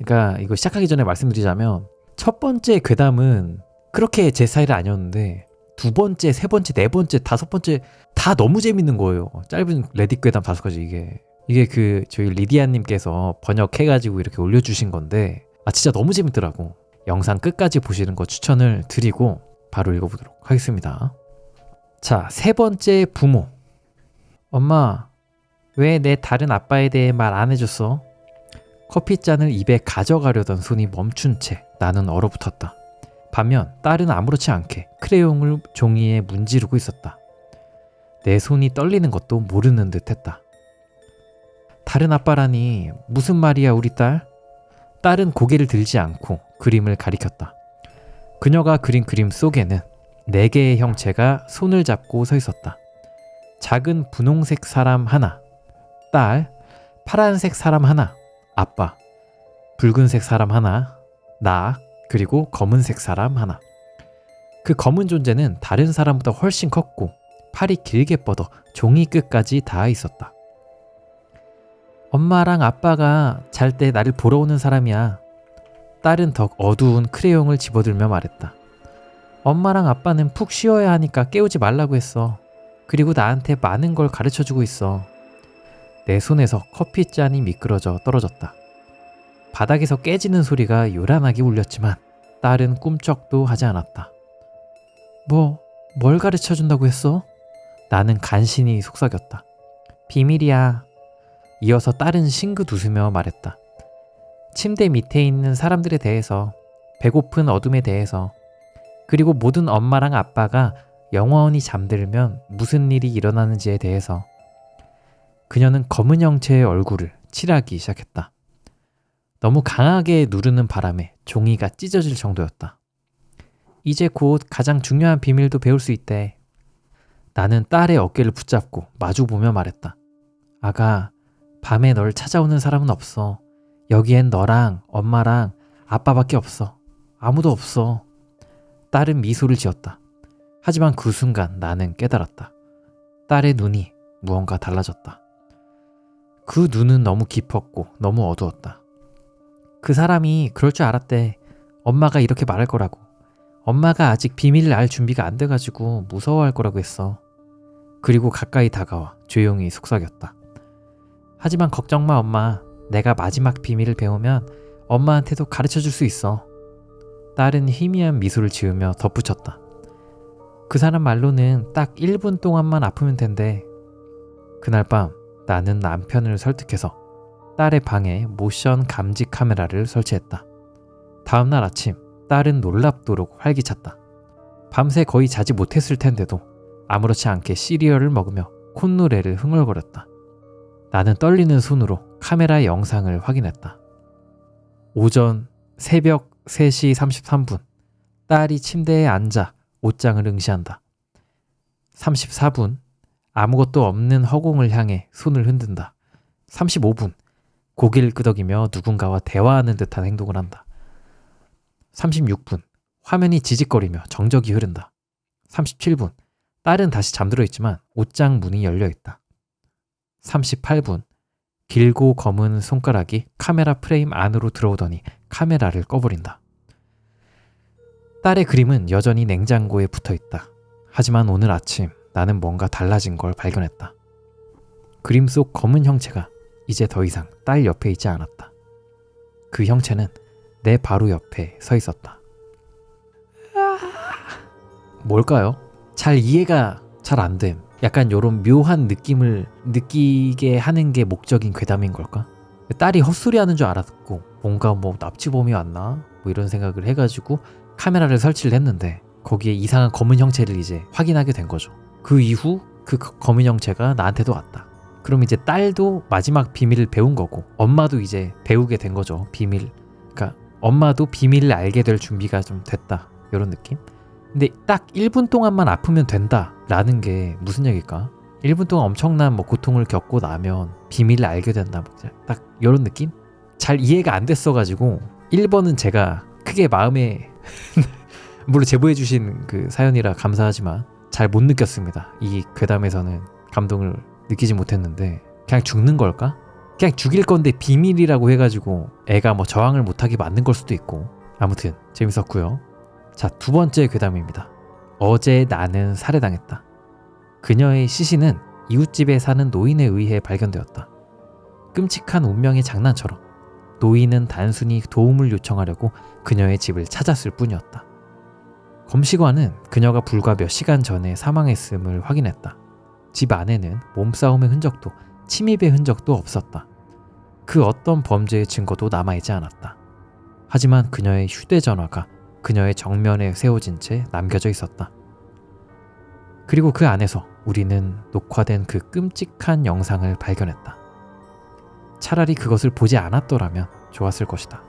그러니까 이거 시작하기 전에 말씀드리자면 첫 번째 괴담은 그렇게 제 스타일이 아니었는데 두 번째, 세 번째, 네 번째, 다섯 번째 다 너무 재밌는 거예요. 짧은 레딧 괴담 5가지 이게 그 저희 리디아님께서 번역해가지고 이렇게 올려주신 건데 진짜 너무 재밌더라고. 영상 끝까지 보시는 거 추천을 드리고 바로 읽어보도록 하겠습니다. 자, 세 번째 부모. 엄마, 왜 내 다른 아빠에 대해 말 안 해줬어? 커피잔을 입에 가져가려던 손이 멈춘 채 나는 얼어붙었다. 반면 딸은 아무렇지 않게 크레용을 종이에 문지르고 있었다. 내 손이 떨리는 것도 모르는 듯 했다. 다른 아빠라니 무슨 말이야 우리 딸? 딸은 고개를 들지 않고 그림을 가리켰다. 그녀가 그린 그림 속에는 4개의 형체가 손을 잡고 서 있었다. 작은 분홍색 사람 하나, 딸, 파란색 사람 하나, 아빠, 붉은색 사람 하나, 나, 그리고 검은색 사람 하나. 그 검은 존재는 다른 사람보다 훨씬 컸고 팔이 길게 뻗어 종이 끝까지 닿아 있었다. 엄마랑 아빠가 잘 때 나를 보러 오는 사람이야. 딸은 더 어두운 크레용을 집어들며 말했다. 엄마랑 아빠는 푹 쉬어야 하니까 깨우지 말라고 했어. 그리고 나한테 많은 걸 가르쳐주고 있어. 내 손에서 커피잔이 미끄러져 떨어졌다. 바닥에서 깨지는 소리가 요란하게 울렸지만 딸은 꿈쩍도 하지 않았다. 뭘 가르쳐준다고 했어? 나는 간신히 속삭였다. 비밀이야. 이어서 딸은 싱긋 웃으며 말했다. 침대 밑에 있는 사람들에 대해서, 배고픈 어둠에 대해서, 그리고 모든 엄마랑 아빠가 영원히 잠들면 무슨 일이 일어나는지에 대해서. 그녀는 검은 형체의 얼굴을 칠하기 시작했다. 너무 강하게 누르는 바람에 종이가 찢어질 정도였다. 이제 곧 가장 중요한 비밀도 배울 수 있대. 나는 딸의 어깨를 붙잡고 마주보며 말했다. 아가, 밤에 널 찾아오는 사람은 없어. 여기엔 너랑 엄마랑 아빠밖에 없어. 아무도 없어. 딸은 미소를 지었다. 하지만 그 순간 나는 깨달았다. 딸의 눈이 무언가 달라졌다. 그 눈은 너무 깊었고 너무 어두웠다. 그 사람이 그럴 줄 알았대. 엄마가 이렇게 말할 거라고. 엄마가 아직 비밀을 알 준비가 안 돼가지고 무서워할 거라고 했어. 그리고 가까이 다가와 조용히 속삭였다. 하지만 걱정 마 엄마. 내가 마지막 비밀을 배우면 엄마한테도 가르쳐줄 수 있어. 딸은 희미한 미소를 지으며 덧붙였다. 그 사람 말로는 딱 1분 동안만 아프면 된대. 그날 밤 나는 남편을 설득해서 딸의 방에 모션 감지 카메라를 설치했다. 다음날 아침 딸은 놀랍도록 활기찼다. 밤새 거의 자지 못했을 텐데도 아무렇지 않게 시리얼을 먹으며 콧노래를 흥얼거렸다. 나는 떨리는 손으로 카메라의 영상을 확인했다. 오전 새벽 3시 33분 딸이 침대에 앉아 옷장을 응시한다. 34분 아무것도 없는 허공을 향해 손을 흔든다. 35분 고개를 끄덕이며 누군가와 대화하는 듯한 행동을 한다. 36분 화면이 지직거리며 정적이 흐른다. 37분 딸은 다시 잠들어 있지만 옷장 문이 열려 있다. 38분 길고 검은 손가락이 카메라 프레임 안으로 들어오더니 카메라를 꺼버린다. 딸의 그림은 여전히 냉장고에 붙어 있다. 하지만 오늘 아침 나는 뭔가 달라진 걸 발견했다. 그림 속 검은 형체가 이제 더 이상 딸 옆에 있지 않았다. 그 형체는 내 바로 옆에 서 있었다. 뭘까요? 잘 이해가 잘 안 됨. 약간 요런 묘한 느낌을 느끼게 하는 게 목적인 괴담인 걸까? 딸이 헛소리하는 줄 알았고 뭔가 납치범이 왔나? 이런 생각을 해가지고 카메라를 설치를 했는데 거기에 이상한 검은 형체를 이제 확인하게 된 거죠. 그 이후 그 검은 형체가 나한테도 왔다. 그럼 이제 딸도 마지막 비밀을 배운 거고 엄마도 이제 배우게 된 거죠. 비밀. 그러니까 엄마도 비밀을 알게 될 준비가 좀 됐다. 이런 느낌? 근데 딱 1분 동안만 아프면 된다 라는 게 무슨 얘기일까? 1분 동안 엄청난 고통을 겪고 나면 비밀을 알게 된다. 딱 이런 느낌? 잘 이해가 안 됐어가지고 1번은 제가 크게 마음에 물론 제보해 주신 그 사연이라 감사하지만 잘 못 느꼈습니다. 이 괴담에서는 감동을 느끼지 못했는데 그냥 죽는 걸까? 그냥 죽일 건데 비밀이라고 해가지고 애가 뭐 저항을 못하게 만든 걸 수도 있고. 아무튼 재밌었고요. 자, 두 번째 괴담입니다. 어제 나는 살해당했다. 그녀의 시신은 이웃집에 사는 노인에 의해 발견되었다. 끔찍한 운명의 장난처럼 노인은 단순히 도움을 요청하려고 그녀의 집을 찾았을 뿐이었다. 검시관은 그녀가 불과 몇 시간 전에 사망했음을 확인했다. 집 안에는 몸싸움의 흔적도 침입의 흔적도 없었다. 그 어떤 범죄의 증거도 남아있지 않았다. 하지만 그녀의 휴대전화가 그녀의 정면에 세워진 채 남겨져 있었다. 그리고 그 안에서 우리는 녹화된 그 끔찍한 영상을 발견했다. 차라리 그것을 보지 않았더라면 좋았을 것이다.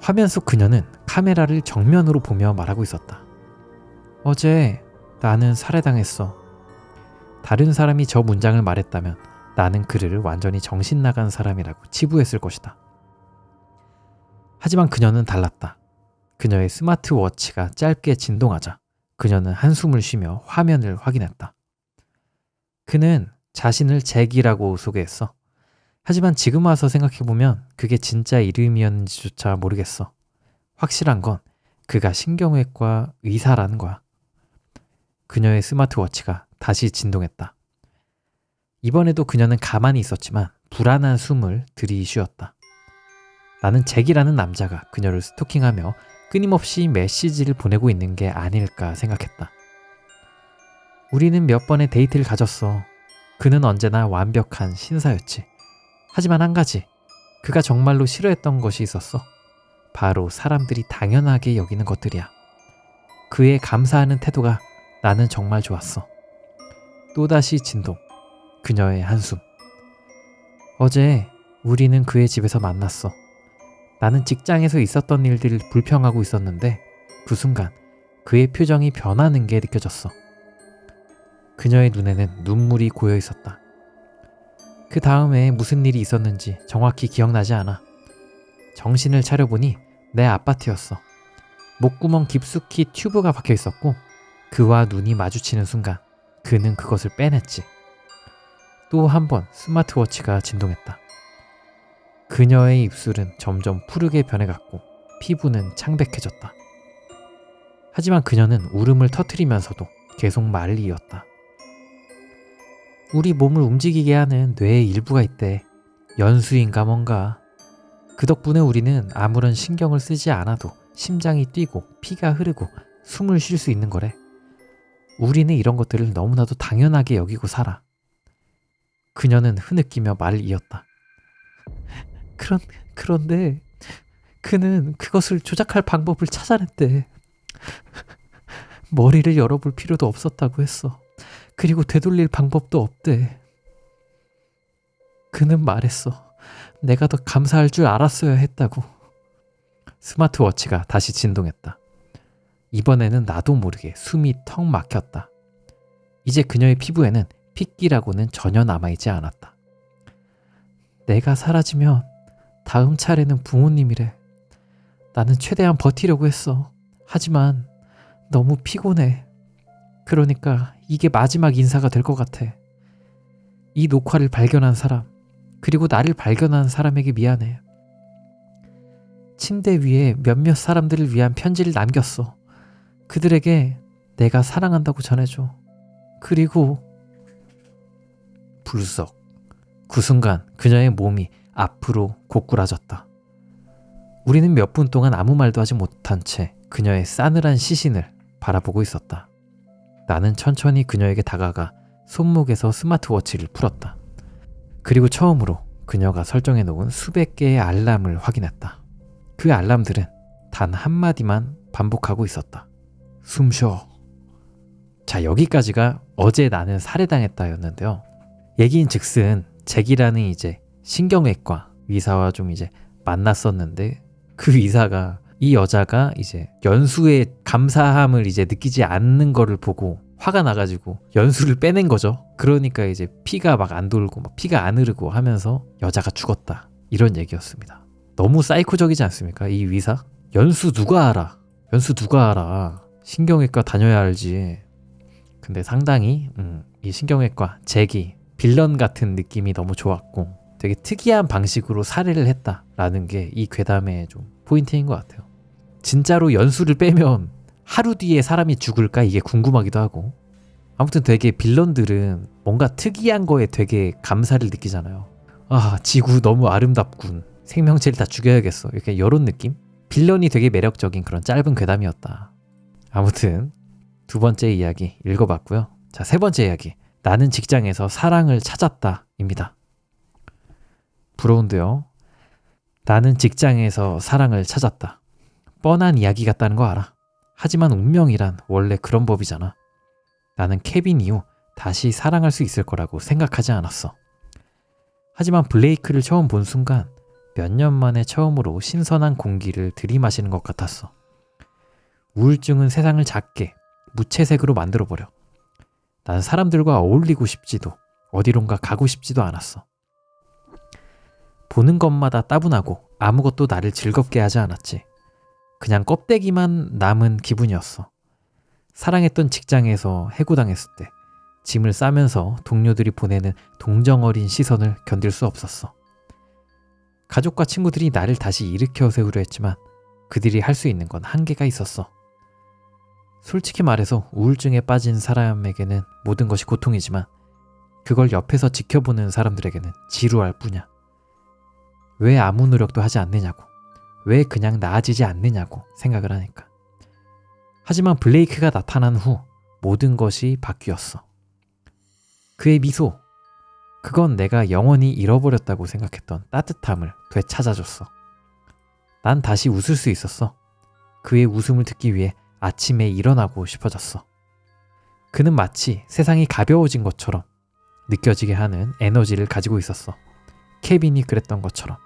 화면 속 그녀는 카메라를 정면으로 보며 말하고 있었다. 어제 나는 살해당했어. 다른 사람이 저 문장을 말했다면 나는 그를 완전히 정신 나간 사람이라고 치부했을 것이다. 하지만 그녀는 달랐다. 그녀의 스마트워치가 짧게 진동하자 그녀는 한숨을 쉬며 화면을 확인했다. 그는 자신을 잭이라고 소개했어. 하지만 지금 와서 생각해보면 그게 진짜 이름이었는지조차 모르겠어. 확실한 건 그가 신경외과 의사라는 거야. 그녀의 스마트워치가 다시 진동했다. 이번에도 그녀는 가만히 있었지만 불안한 숨을 들이쉬었다. 나는 잭이라는 남자가 그녀를 스토킹하며 끊임없이 메시지를 보내고 있는 게 아닐까 생각했다. 우리는 몇 번의 데이트를 가졌어. 그는 언제나 완벽한 신사였지. 하지만 한 가지, 그가 정말로 싫어했던 것이 있었어. 바로 사람들이 당연하게 여기는 것들이야. 그의 감사하는 태도가 나는 정말 좋았어. 또다시 진동, 그녀의 한숨. 어제 우리는 그의 집에서 만났어. 나는 직장에서 있었던 일들을 불평하고 있었는데 그 순간 그의 표정이 변하는 게 느껴졌어. 그녀의 눈에는 눈물이 고여 있었다. 그 다음에 무슨 일이 있었는지 정확히 기억나지 않아. 정신을 차려보니 내 아파트였어. 목구멍 깊숙이 튜브가 박혀 있었고 그와 눈이 마주치는 순간 그는 그것을 빼냈지. 또 한 번 스마트워치가 진동했다. 그녀의 입술은 점점 푸르게 변해갔고 피부는 창백해졌다. 하지만 그녀는 울음을 터뜨리면서도 계속 말을 이었다. 우리 몸을 움직이게 하는 뇌의 일부가 있대. 연수인가 뭔가. 그 덕분에 우리는 아무런 신경을 쓰지 않아도 심장이 뛰고 피가 흐르고 숨을 쉴 수 있는 거래. 우리는 이런 것들을 너무나도 당연하게 여기고 살아. 그녀는 흐느끼며 말을 이었다. 그런데 그는 그것을 조작할 방법을 찾아냈대. 머리를 열어볼 필요도 없었다고 했어. 그리고 되돌릴 방법도 없대. 그는 말했어. 내가 더 감사할 줄 알았어야 했다고. 스마트워치가 다시 진동했다. 이번에는 나도 모르게 숨이 턱 막혔다. 이제 그녀의 피부에는 핏기라고는 전혀 남아있지 않았다. 내가 사라지면 다음 차례는 부모님이래. 나는 최대한 버티려고 했어. 하지만 너무 피곤해. 그러니까 이게 마지막 인사가 될 것 같아. 이 녹화를 발견한 사람, 그리고 나를 발견한 사람에게 미안해. 침대 위에 몇몇 사람들을 위한 편지를 남겼어. 그들에게 내가 사랑한다고 전해줘. 그리고 불석. 그 순간 그녀의 몸이 앞으로 고꾸라졌다. 우리는 몇 분 동안 아무 말도 하지 못한 채 그녀의 싸늘한 시신을 바라보고 있었다. 나는 천천히 그녀에게 다가가 손목에서 스마트워치를 풀었다. 그리고 처음으로 그녀가 설정해 놓은 수백 개의 알람을 확인했다. 그 알람들은 단 한마디만 반복하고 있었다. 숨 쉬어. 자, 여기까지가 어제 나는 살해당했다였는데요. 얘기인 즉슨 잭이라는 이제 신경외과 의사와 좀 이제 만났었는데 그 의사가 이 여자가 이제 연수의 감사함을 이제 느끼지 않는 거를 보고 화가 나가지고 연수를 빼낸 거죠. 그러니까 이제 피가 막 안 돌고 막 피가 안 흐르고 하면서 여자가 죽었다. 이런 얘기였습니다. 너무 사이코적이지 않습니까? 이 의사? 연수 누가 알아? 연수 누가 알아? 신경외과 다녀야 알지. 근데 상당히 이 신경외과 잭이 빌런 같은 느낌이 너무 좋았고 되게 특이한 방식으로 살해를 했다라는 게 이 괴담의 좀 포인트인 것 같아요. 진짜로 연수를 빼면 하루 뒤에 사람이 죽을까 이게 궁금하기도 하고 아무튼 되게 빌런들은 뭔가 특이한 거에 되게 감사를 느끼잖아요. 아, 지구 너무 아름답군. 생명체를 다 죽여야겠어. 이렇게 이런 느낌? 빌런이 되게 매력적인 그런 짧은 괴담이었다. 아무튼 두 번째 이야기 읽어봤고요. 자, 세 번째 이야기. 나는 직장에서 사랑을 찾았다입니다. 브로운드요. 나는 직장에서 사랑을 찾았다. 뻔한 이야기 같다는 거 알아. 하지만 운명이란 원래 그런 법이잖아. 나는 케빈 이후 다시 사랑할 수 있을 거라고 생각하지 않았어. 하지만 블레이크를 처음 본 순간 몇 년 만에 처음으로 신선한 공기를 들이마시는 것 같았어. 우울증은 세상을 작게, 무채색으로 만들어버려. 난 사람들과 어울리고 싶지도 어디론가 가고 싶지도 않았어. 보는 것마다 따분하고 아무것도 나를 즐겁게 하지 않았지. 그냥 껍데기만 남은 기분이었어. 사랑했던 직장에서 해고당했을 때 짐을 싸면서 동료들이 보내는 동정어린 시선을 견딜 수 없었어. 가족과 친구들이 나를 다시 일으켜 세우려 했지만 그들이 할 수 있는 건 한계가 있었어. 솔직히 말해서 우울증에 빠진 사람에게는 모든 것이 고통이지만 그걸 옆에서 지켜보는 사람들에게는 지루할 뿐이야. 왜 아무 노력도 하지 않느냐고, 왜 그냥 나아지지 않느냐고 생각을 하니까. 하지만 블레이크가 나타난 후 모든 것이 바뀌었어. 그의 미소, 그건 내가 영원히 잃어버렸다고 생각했던 따뜻함을 되찾아줬어. 난 다시 웃을 수 있었어. 그의 웃음을 듣기 위해 아침에 일어나고 싶어졌어. 그는 마치 세상이 가벼워진 것처럼 느껴지게 하는 에너지를 가지고 있었어. 케빈이 그랬던 것처럼.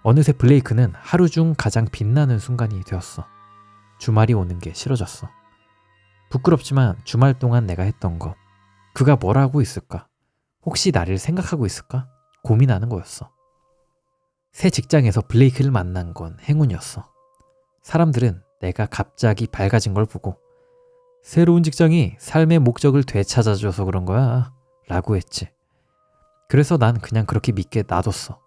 어느새 블레이크는 하루 중 가장 빛나는 순간이 되었어. 주말이 오는 게 싫어졌어. 부끄럽지만 주말 동안 내가 했던 거, 그가 뭘 하고 있을까? 혹시 나를 생각하고 있을까? 고민하는 거였어. 새 직장에서 블레이크를 만난 건 행운이었어. 사람들은 내가 갑자기 밝아진 걸 보고 새로운 직장이 삶의 목적을 되찾아줘서 그런 거야 라고 했지. 그래서 난 그냥 그렇게 믿게 놔뒀어.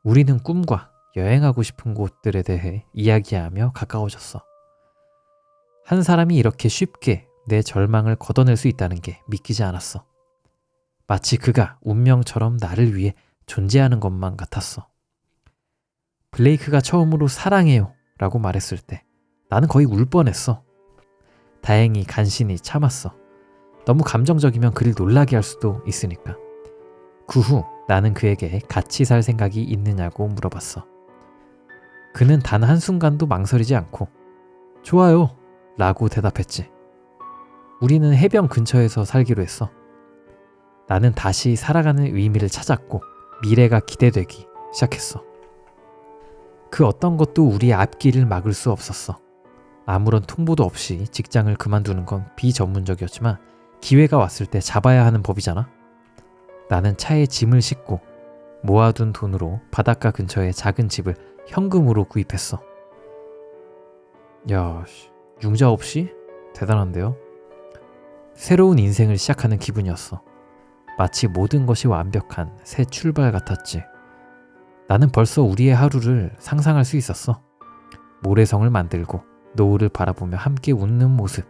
우리는 꿈과 여행하고 싶은 곳들에 대해 이야기하며 가까워졌어. 한 사람이 이렇게 쉽게 내 절망을 걷어낼 수 있다는 게 믿기지 않았어. 마치 그가 운명처럼 나를 위해 존재하는 것만 같았어. 블레이크가 처음으로 사랑해요 라고 말했을 때 나는 거의 울 뻔했어. 다행히 간신히 참았어. 너무 감정적이면 그를 놀라게 할 수도 있으니까. 그 후 나는 그에게 같이 살 생각이 있느냐고 물어봤어. 그는 단 한순간도 망설이지 않고 좋아요 라고 대답했지. 우리는 해변 근처에서 살기로 했어. 나는 다시 살아가는 의미를 찾았고 미래가 기대되기 시작했어. 그 어떤 것도 우리의 앞길을 막을 수 없었어. 아무런 통보도 없이 직장을 그만두는 건 비전문적이었지만 기회가 왔을 때 잡아야 하는 법이잖아. 나는 차에 짐을 싣고 모아둔 돈으로 바닷가 근처의 작은 집을 현금으로 구입했어. 야, 융자 없이? 대단한데요? 새로운 인생을 시작하는 기분이었어. 마치 모든 것이 완벽한 새 출발 같았지. 나는 벌써 우리의 하루를 상상할 수 있었어. 모래성을 만들고 노을을 바라보며 함께 웃는 모습.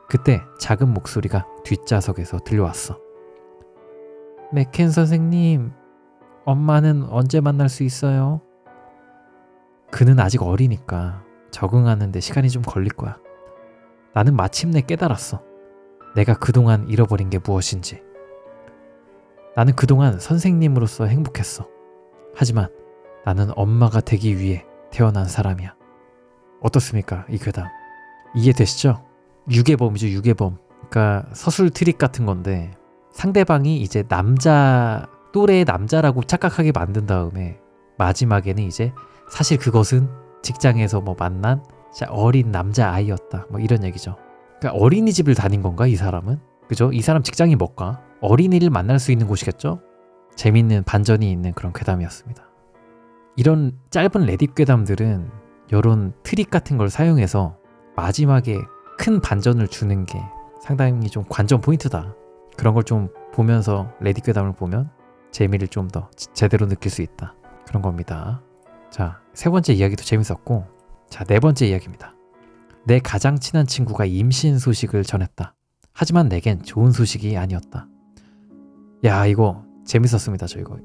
그때 작은 목소리가 뒷좌석에서 들려왔어. 맥켄 선생님, 엄마는 언제 만날 수 있어요? 그는 아직 어리니까 적응하는데 시간이 좀 걸릴 거야. 나는 마침내 깨달았어. 내가 그동안 잃어버린 게 무엇인지. 나는 그동안 선생님으로서 행복했어. 하지만 나는 엄마가 되기 위해 태어난 사람이야. 어떻습니까? 이 괴담. 이해되시죠? 유괴범이죠, 유괴범. 그러니까 서술 트릭 같은 건데 상대방이 이제 남자, 또래의 남자라고 착각하게 만든 다음에 마지막에는 이제 사실 그것은 직장에서 뭐 만난 어린 남자 아이였다. 뭐 이런 얘기죠. 그러니까 어린이집을 다닌 건가 이 사람은? 그죠? 이 사람 직장이 뭘까? 어린이를 만날 수 있는 곳이겠죠? 재밌는 반전이 있는 그런 괴담이었습니다. 이런 짧은 레딧 괴담들은 이런 트릭 같은 걸 사용해서 마지막에 큰 반전을 주는 게 상당히 좀 관전 포인트다. 그런 걸 좀 보면서 레딧 괴담을 보면 재미를 좀 더 제대로 느낄 수 있다. 그런 겁니다. 자, 세 번째 이야기도 재밌었고, 자, 네 번째 이야기입니다. 내 가장 친한 친구가 임신 소식을 전했다. 하지만 내겐 좋은 소식이 아니었다. 야, 이거 재밌었습니다. 저 이거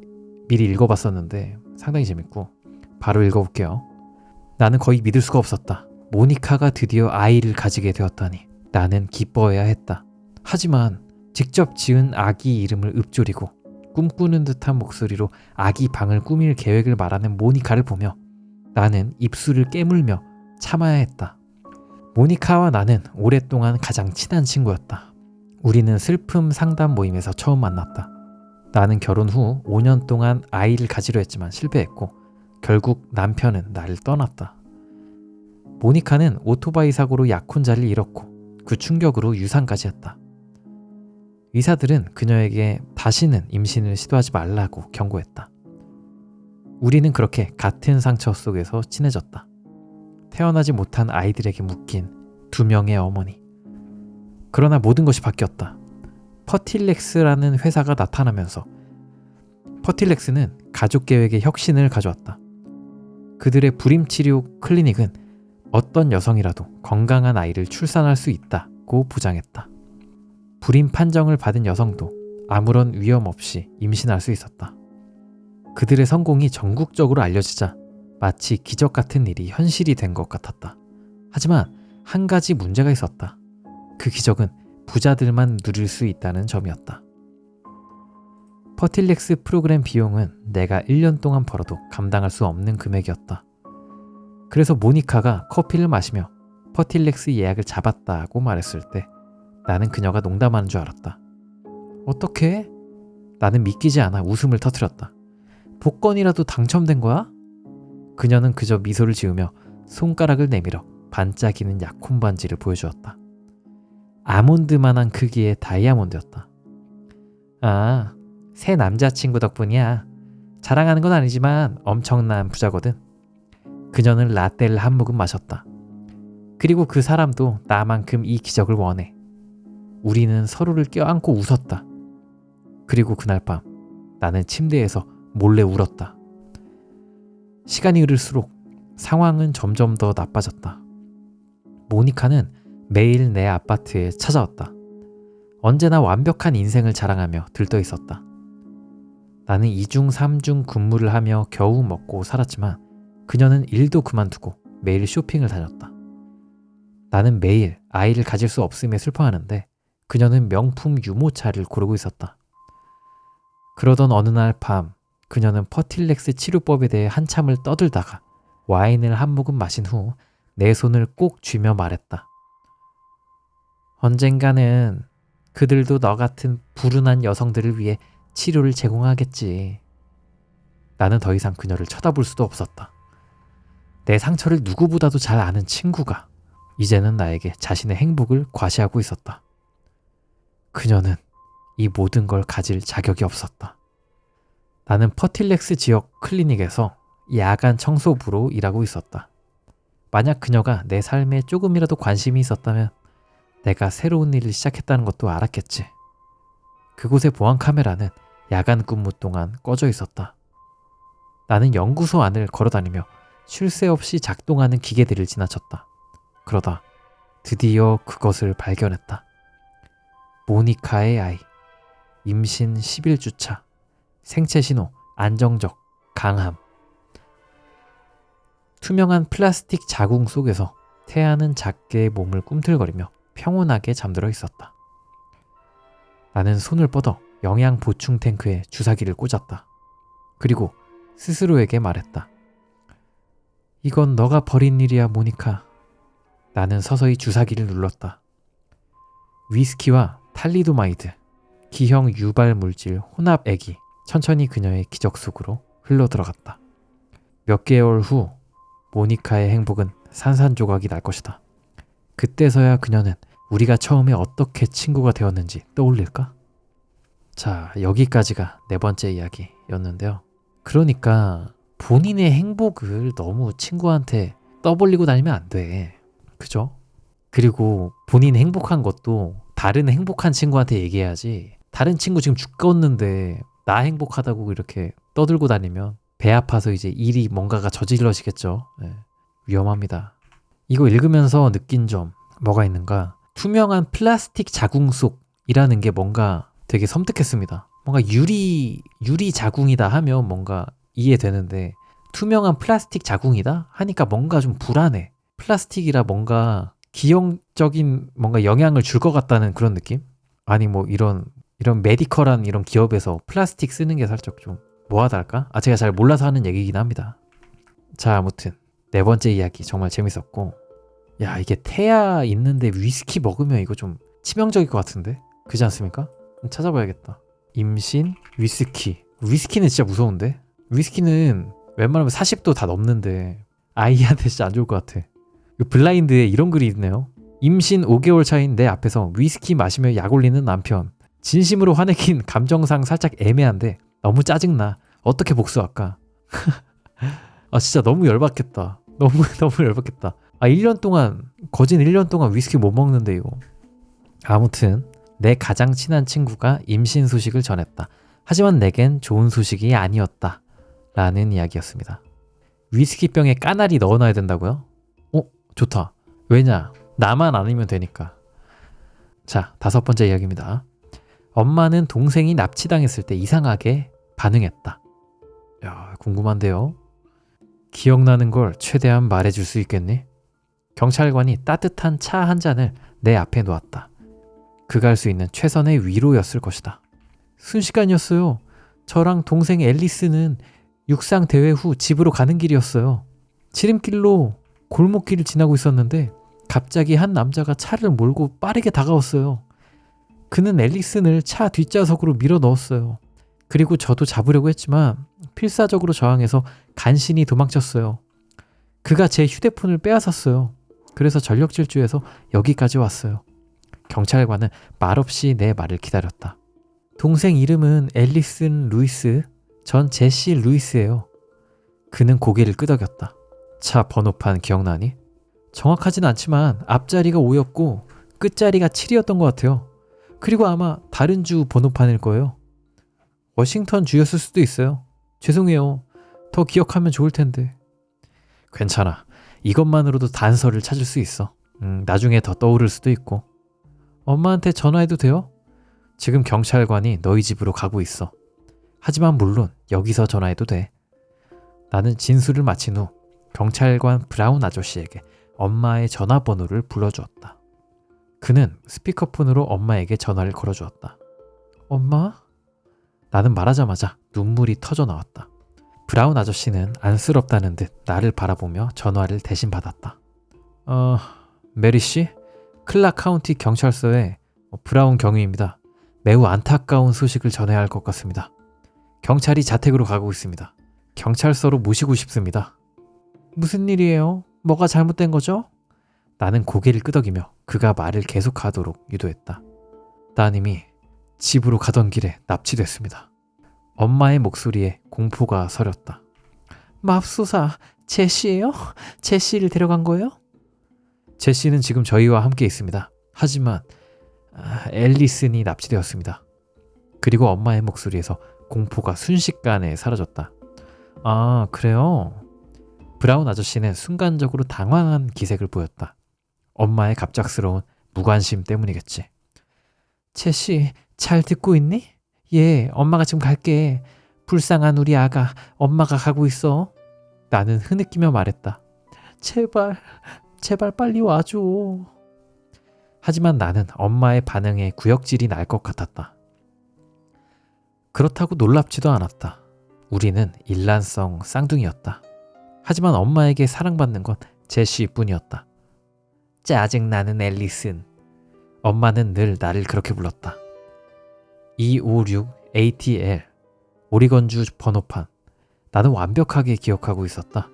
미리 읽어봤었는데 상당히 재밌고 바로 읽어볼게요. 나는 거의 믿을 수가 없었다. 모니카가 드디어 아이를 가지게 되었다니. 나는 기뻐해야 했다. 하지만 직접 지은 아기 이름을 읊조리고 꿈꾸는 듯한 목소리로 아기 방을 꾸밀 계획을 말하는 모니카를 보며 나는 입술을 깨물며 참아야 했다. 모니카와 나는 오랫동안 가장 친한 친구였다. 우리는 슬픔 상담 모임에서 처음 만났다. 나는 결혼 후 5년 동안 아이를 가지려 했지만 실패했고 결국 남편은 나를 떠났다. 모니카는 오토바이 사고로 약혼자를 잃었고 그 충격으로 유산까지 했다. 의사들은 그녀에게 다시는 임신을 시도하지 말라고 경고했다. 우리는 그렇게 같은 상처 속에서 친해졌다. 태어나지 못한 아이들에게 묶인 두 명의 어머니. 그러나 모든 것이 바뀌었다. 퍼틸렉스라는 회사가 나타나면서 퍼틸렉스는 가족 계획의 혁신을 가져왔다. 그들의 불임치료 클리닉은 어떤 여성이라도 건강한 아이를 출산할 수 있다고 보장했다. 불임 판정을 받은 여성도 아무런 위험 없이 임신할 수 있었다. 그들의 성공이 전국적으로 알려지자 마치 기적 같은 일이 현실이 된 것 같았다. 하지만 한 가지 문제가 있었다. 그 기적은 부자들만 누릴 수 있다는 점이었다. 퍼틸렉스 프로그램 비용은 내가 1년 동안 벌어도 감당할 수 없는 금액이었다. 그래서 모니카가 커피를 마시며 퍼틸렉스 예약을 잡았다고 말했을 때 나는 그녀가 농담하는 줄 알았다. 어떻게? 나는 믿기지 않아 웃음을 터뜨렸다. 복권이라도 당첨된 거야? 그녀는 그저 미소를 지으며 손가락을 내밀어 반짝이는 약혼 반지를 보여주었다. 아몬드만한 크기의 다이아몬드였다. 아, 새 남자친구 덕분이야. 자랑하는 건 아니지만 엄청난 부자거든. 그녀는 라떼를 한 모금 마셨다. 그리고 그 사람도 나만큼 이 기적을 원해. 우리는 서로를 껴안고 웃었다. 그리고 그날 밤 나는 침대에서 몰래 울었다. 시간이 흐를수록 상황은 점점 더 나빠졌다. 모니카는 매일 내 아파트에 찾아왔다. 언제나 완벽한 인생을 자랑하며 들떠 있었다. 나는 2중 3중 근무를 하며 겨우 먹고 살았지만 그녀는 일도 그만두고 매일 쇼핑을 다녔다. 나는 매일 아이를 가질 수 없음에 슬퍼하는데 그녀는 명품 유모차를 고르고 있었다. 그러던 어느 날 밤 그녀는 퍼틸렉스 치료법에 대해 한참을 떠들다가 와인을 한 모금 마신 후 내 손을 꼭 쥐며 말했다. 언젠가는 그들도 너 같은 불운한 여성들을 위해 치료를 제공하겠지. 나는 더 이상 그녀를 쳐다볼 수도 없었다. 내 상처를 누구보다도 잘 아는 친구가 이제는 나에게 자신의 행복을 과시하고 있었다. 그녀는 이 모든 걸 가질 자격이 없었다. 나는 퍼틸렉스 지역 클리닉에서 야간 청소부로 일하고 있었다. 만약 그녀가 내 삶에 조금이라도 관심이 있었다면 내가 새로운 일을 시작했다는 것도 알았겠지. 그곳의 보안 카메라는 야간 근무 동안 꺼져 있었다. 나는 연구소 안을 걸어다니며 쉴 새 없이 작동하는 기계들을 지나쳤다. 그러다 드디어 그것을 발견했다. 모니카의 아이, 임신 11주차, 생체 신호, 안정적, 강함. 투명한 플라스틱 자궁 속에서 태아는 작게 몸을 꿈틀거리며 평온하게 잠들어 있었다. 나는 손을 뻗어 영양 보충 탱크에 주사기를 꽂았다. 그리고 스스로에게 말했다. 이건 너가 버린 일이야, 모니카. 나는 서서히 주사기를 눌렀다. 위스키와 탈리도마이드, 기형 유발 물질 혼합액이 천천히 그녀의 기적 속으로 흘러들어갔다. 몇 개월 후 모니카의 행복은 산산조각이 날 것이다. 그때서야 그녀는 우리가 처음에 어떻게 친구가 되었는지 떠올릴까? 자, 여기까지가 네 번째 이야기였는데요. 그러니까 본인의 행복을 너무 친구한테 떠벌리고 다니면 안 돼. 그죠? 그리고 본인 행복한 것도 다른 행복한 친구한테 얘기해야지 다른 친구 지금 죽겠는데 나 행복하다고 이렇게 떠들고 다니면 배 아파서 이제 일이 뭔가가 저질러지겠죠. 네. 위험합니다. 이거 읽으면서 느낀 점 뭐가 있는가? 투명한 플라스틱 자궁 속이라는 게 뭔가 되게 섬뜩했습니다. 뭔가 유리 자궁이다 하면 뭔가 이해되는데 투명한 플라스틱 자궁이다 하니까 뭔가 좀 불안해. 플라스틱이라 뭔가 기형적인 뭔가 영향을 줄 것 같다는 그런 느낌? 아니 뭐 이런 메디컬한 이런 기업에서 플라스틱 쓰는 게 살짝 좀 뭐하달까? 제가 잘 몰라서 하는 얘기긴 합니다. 자, 아무튼 네 번째 이야기 정말 재밌었고, 야, 이게 태아 있는데 위스키 먹으면 이거 좀 치명적일 것 같은데? 그렇지 않습니까? 찾아봐야겠다. 임신 위스키는 진짜 무서운데? 위스키는 웬만하면 40도 다 넘는데 아이한테 진짜 안 좋을 것 같아. 블라인드에 이런 글이 있네요. 임신 5개월 차인 내 앞에서 위스키 마시며 약 올리는 남편. 진심으로 화내긴 감정상 살짝 애매한데 너무 짜증나. 어떻게 복수할까? 진짜 너무 열받겠다. 너무 열받겠다. 1년 동안 거진 1년 동안 위스키 못 먹는데 이거. 아무튼 내 가장 친한 친구가 임신 소식을 전했다. 하지만 내겐 좋은 소식이 아니었다. 라는 이야기였습니다. 위스키병에 까나리 넣어놔야 된다고요? 좋다. 왜냐? 나만 아니면 되니까. 자, 5번째 이야기입니다. 엄마는 동생이 납치당했을 때 이상하게 반응했다. 야, 궁금한데요? 기억나는 걸 최대한 말해줄 수 있겠니? 경찰관이 따뜻한 차 한 잔을 내 앞에 놓았다. 그가 할 수 있는 최선의 위로였을 것이다. 순식간이었어요. 저랑 동생 앨리스는 육상 대회 후 집으로 가는 길이었어요. 지름길로 골목길을 지나고 있었는데 갑자기 한 남자가 차를 몰고 빠르게 다가왔어요. 그는 앨리슨을 차 뒷좌석으로 밀어 넣었어요. 그리고 저도 잡으려고 했지만 필사적으로 저항해서 간신히 도망쳤어요. 그가 제 휴대폰을 빼앗았어요. 그래서 전력 질주해서 여기까지 왔어요. 경찰관은 말없이 내 말을 기다렸다. 동생 이름은 앨리슨 루이스, 전 제시 루이스예요. 그는 고개를 끄덕였다. 차 번호판 기억나니? 정확하진 않지만 앞자리가 5였고 끝자리가 7이었던 것 같아요. 그리고 아마 다른 주 번호판일 거예요. 워싱턴 주였을 수도 있어요. 죄송해요. 더 기억하면 좋을 텐데. 괜찮아. 이것만으로도 단서를 찾을 수 있어. 나중에 더 떠오를 수도 있고. 엄마한테 전화해도 돼요? 지금 경찰관이 너희 집으로 가고 있어. 하지만 물론 여기서 전화해도 돼. 나는 진술을 마친 후 경찰관 브라운 아저씨에게 엄마의 전화번호를 불러주었다. 그는 스피커폰으로 엄마에게 전화를 걸어주었다. 엄마? 나는 말하자마자 눈물이 터져 나왔다. 브라운 아저씨는 안쓰럽다는 듯 나를 바라보며 전화를 대신 받았다. 메리 씨? 클락 카운티 경찰서의 브라운 경위입니다. 매우 안타까운 소식을 전해야 할 것 같습니다. 경찰이 자택으로 가고 있습니다. 경찰서로 모시고 싶습니다. 무슨 일이에요? 뭐가 잘못된 거죠? 나는 고개를 끄덕이며 그가 말을 계속하도록 유도했다. 따님이 집으로 가던 길에 납치됐습니다. 엄마의 목소리에 공포가 서렸다. 맙소사, 제시예요? 제시를 데려간 거예요? 제시는 지금 저희와 함께 있습니다. 하지만 앨리슨이 납치되었습니다. 그리고 엄마의 목소리에서 공포가 순식간에 사라졌다. 아, 그래요? 브라운 아저씨는 순간적으로 당황한 기색을 보였다. 엄마의 갑작스러운 무관심 때문이겠지. 제시, 잘 듣고 있니? 예, 엄마가 지금 갈게. 불쌍한 우리 아가, 엄마가 가고 있어. 나는 흐느끼며 말했다. 제발 빨리 와줘. 하지만 나는 엄마의 반응에 구역질이 날 것 같았다. 그렇다고 놀랍지도 않았다. 우리는 일란성 쌍둥이였다. 하지만 엄마에게 사랑받는 건 제시뿐이었다. 짜증나는 앨리슨. 엄마는 늘 나를 그렇게 불렀다. 256 ATL 오리건주 번호판. 나는 완벽하게 기억하고 있었다.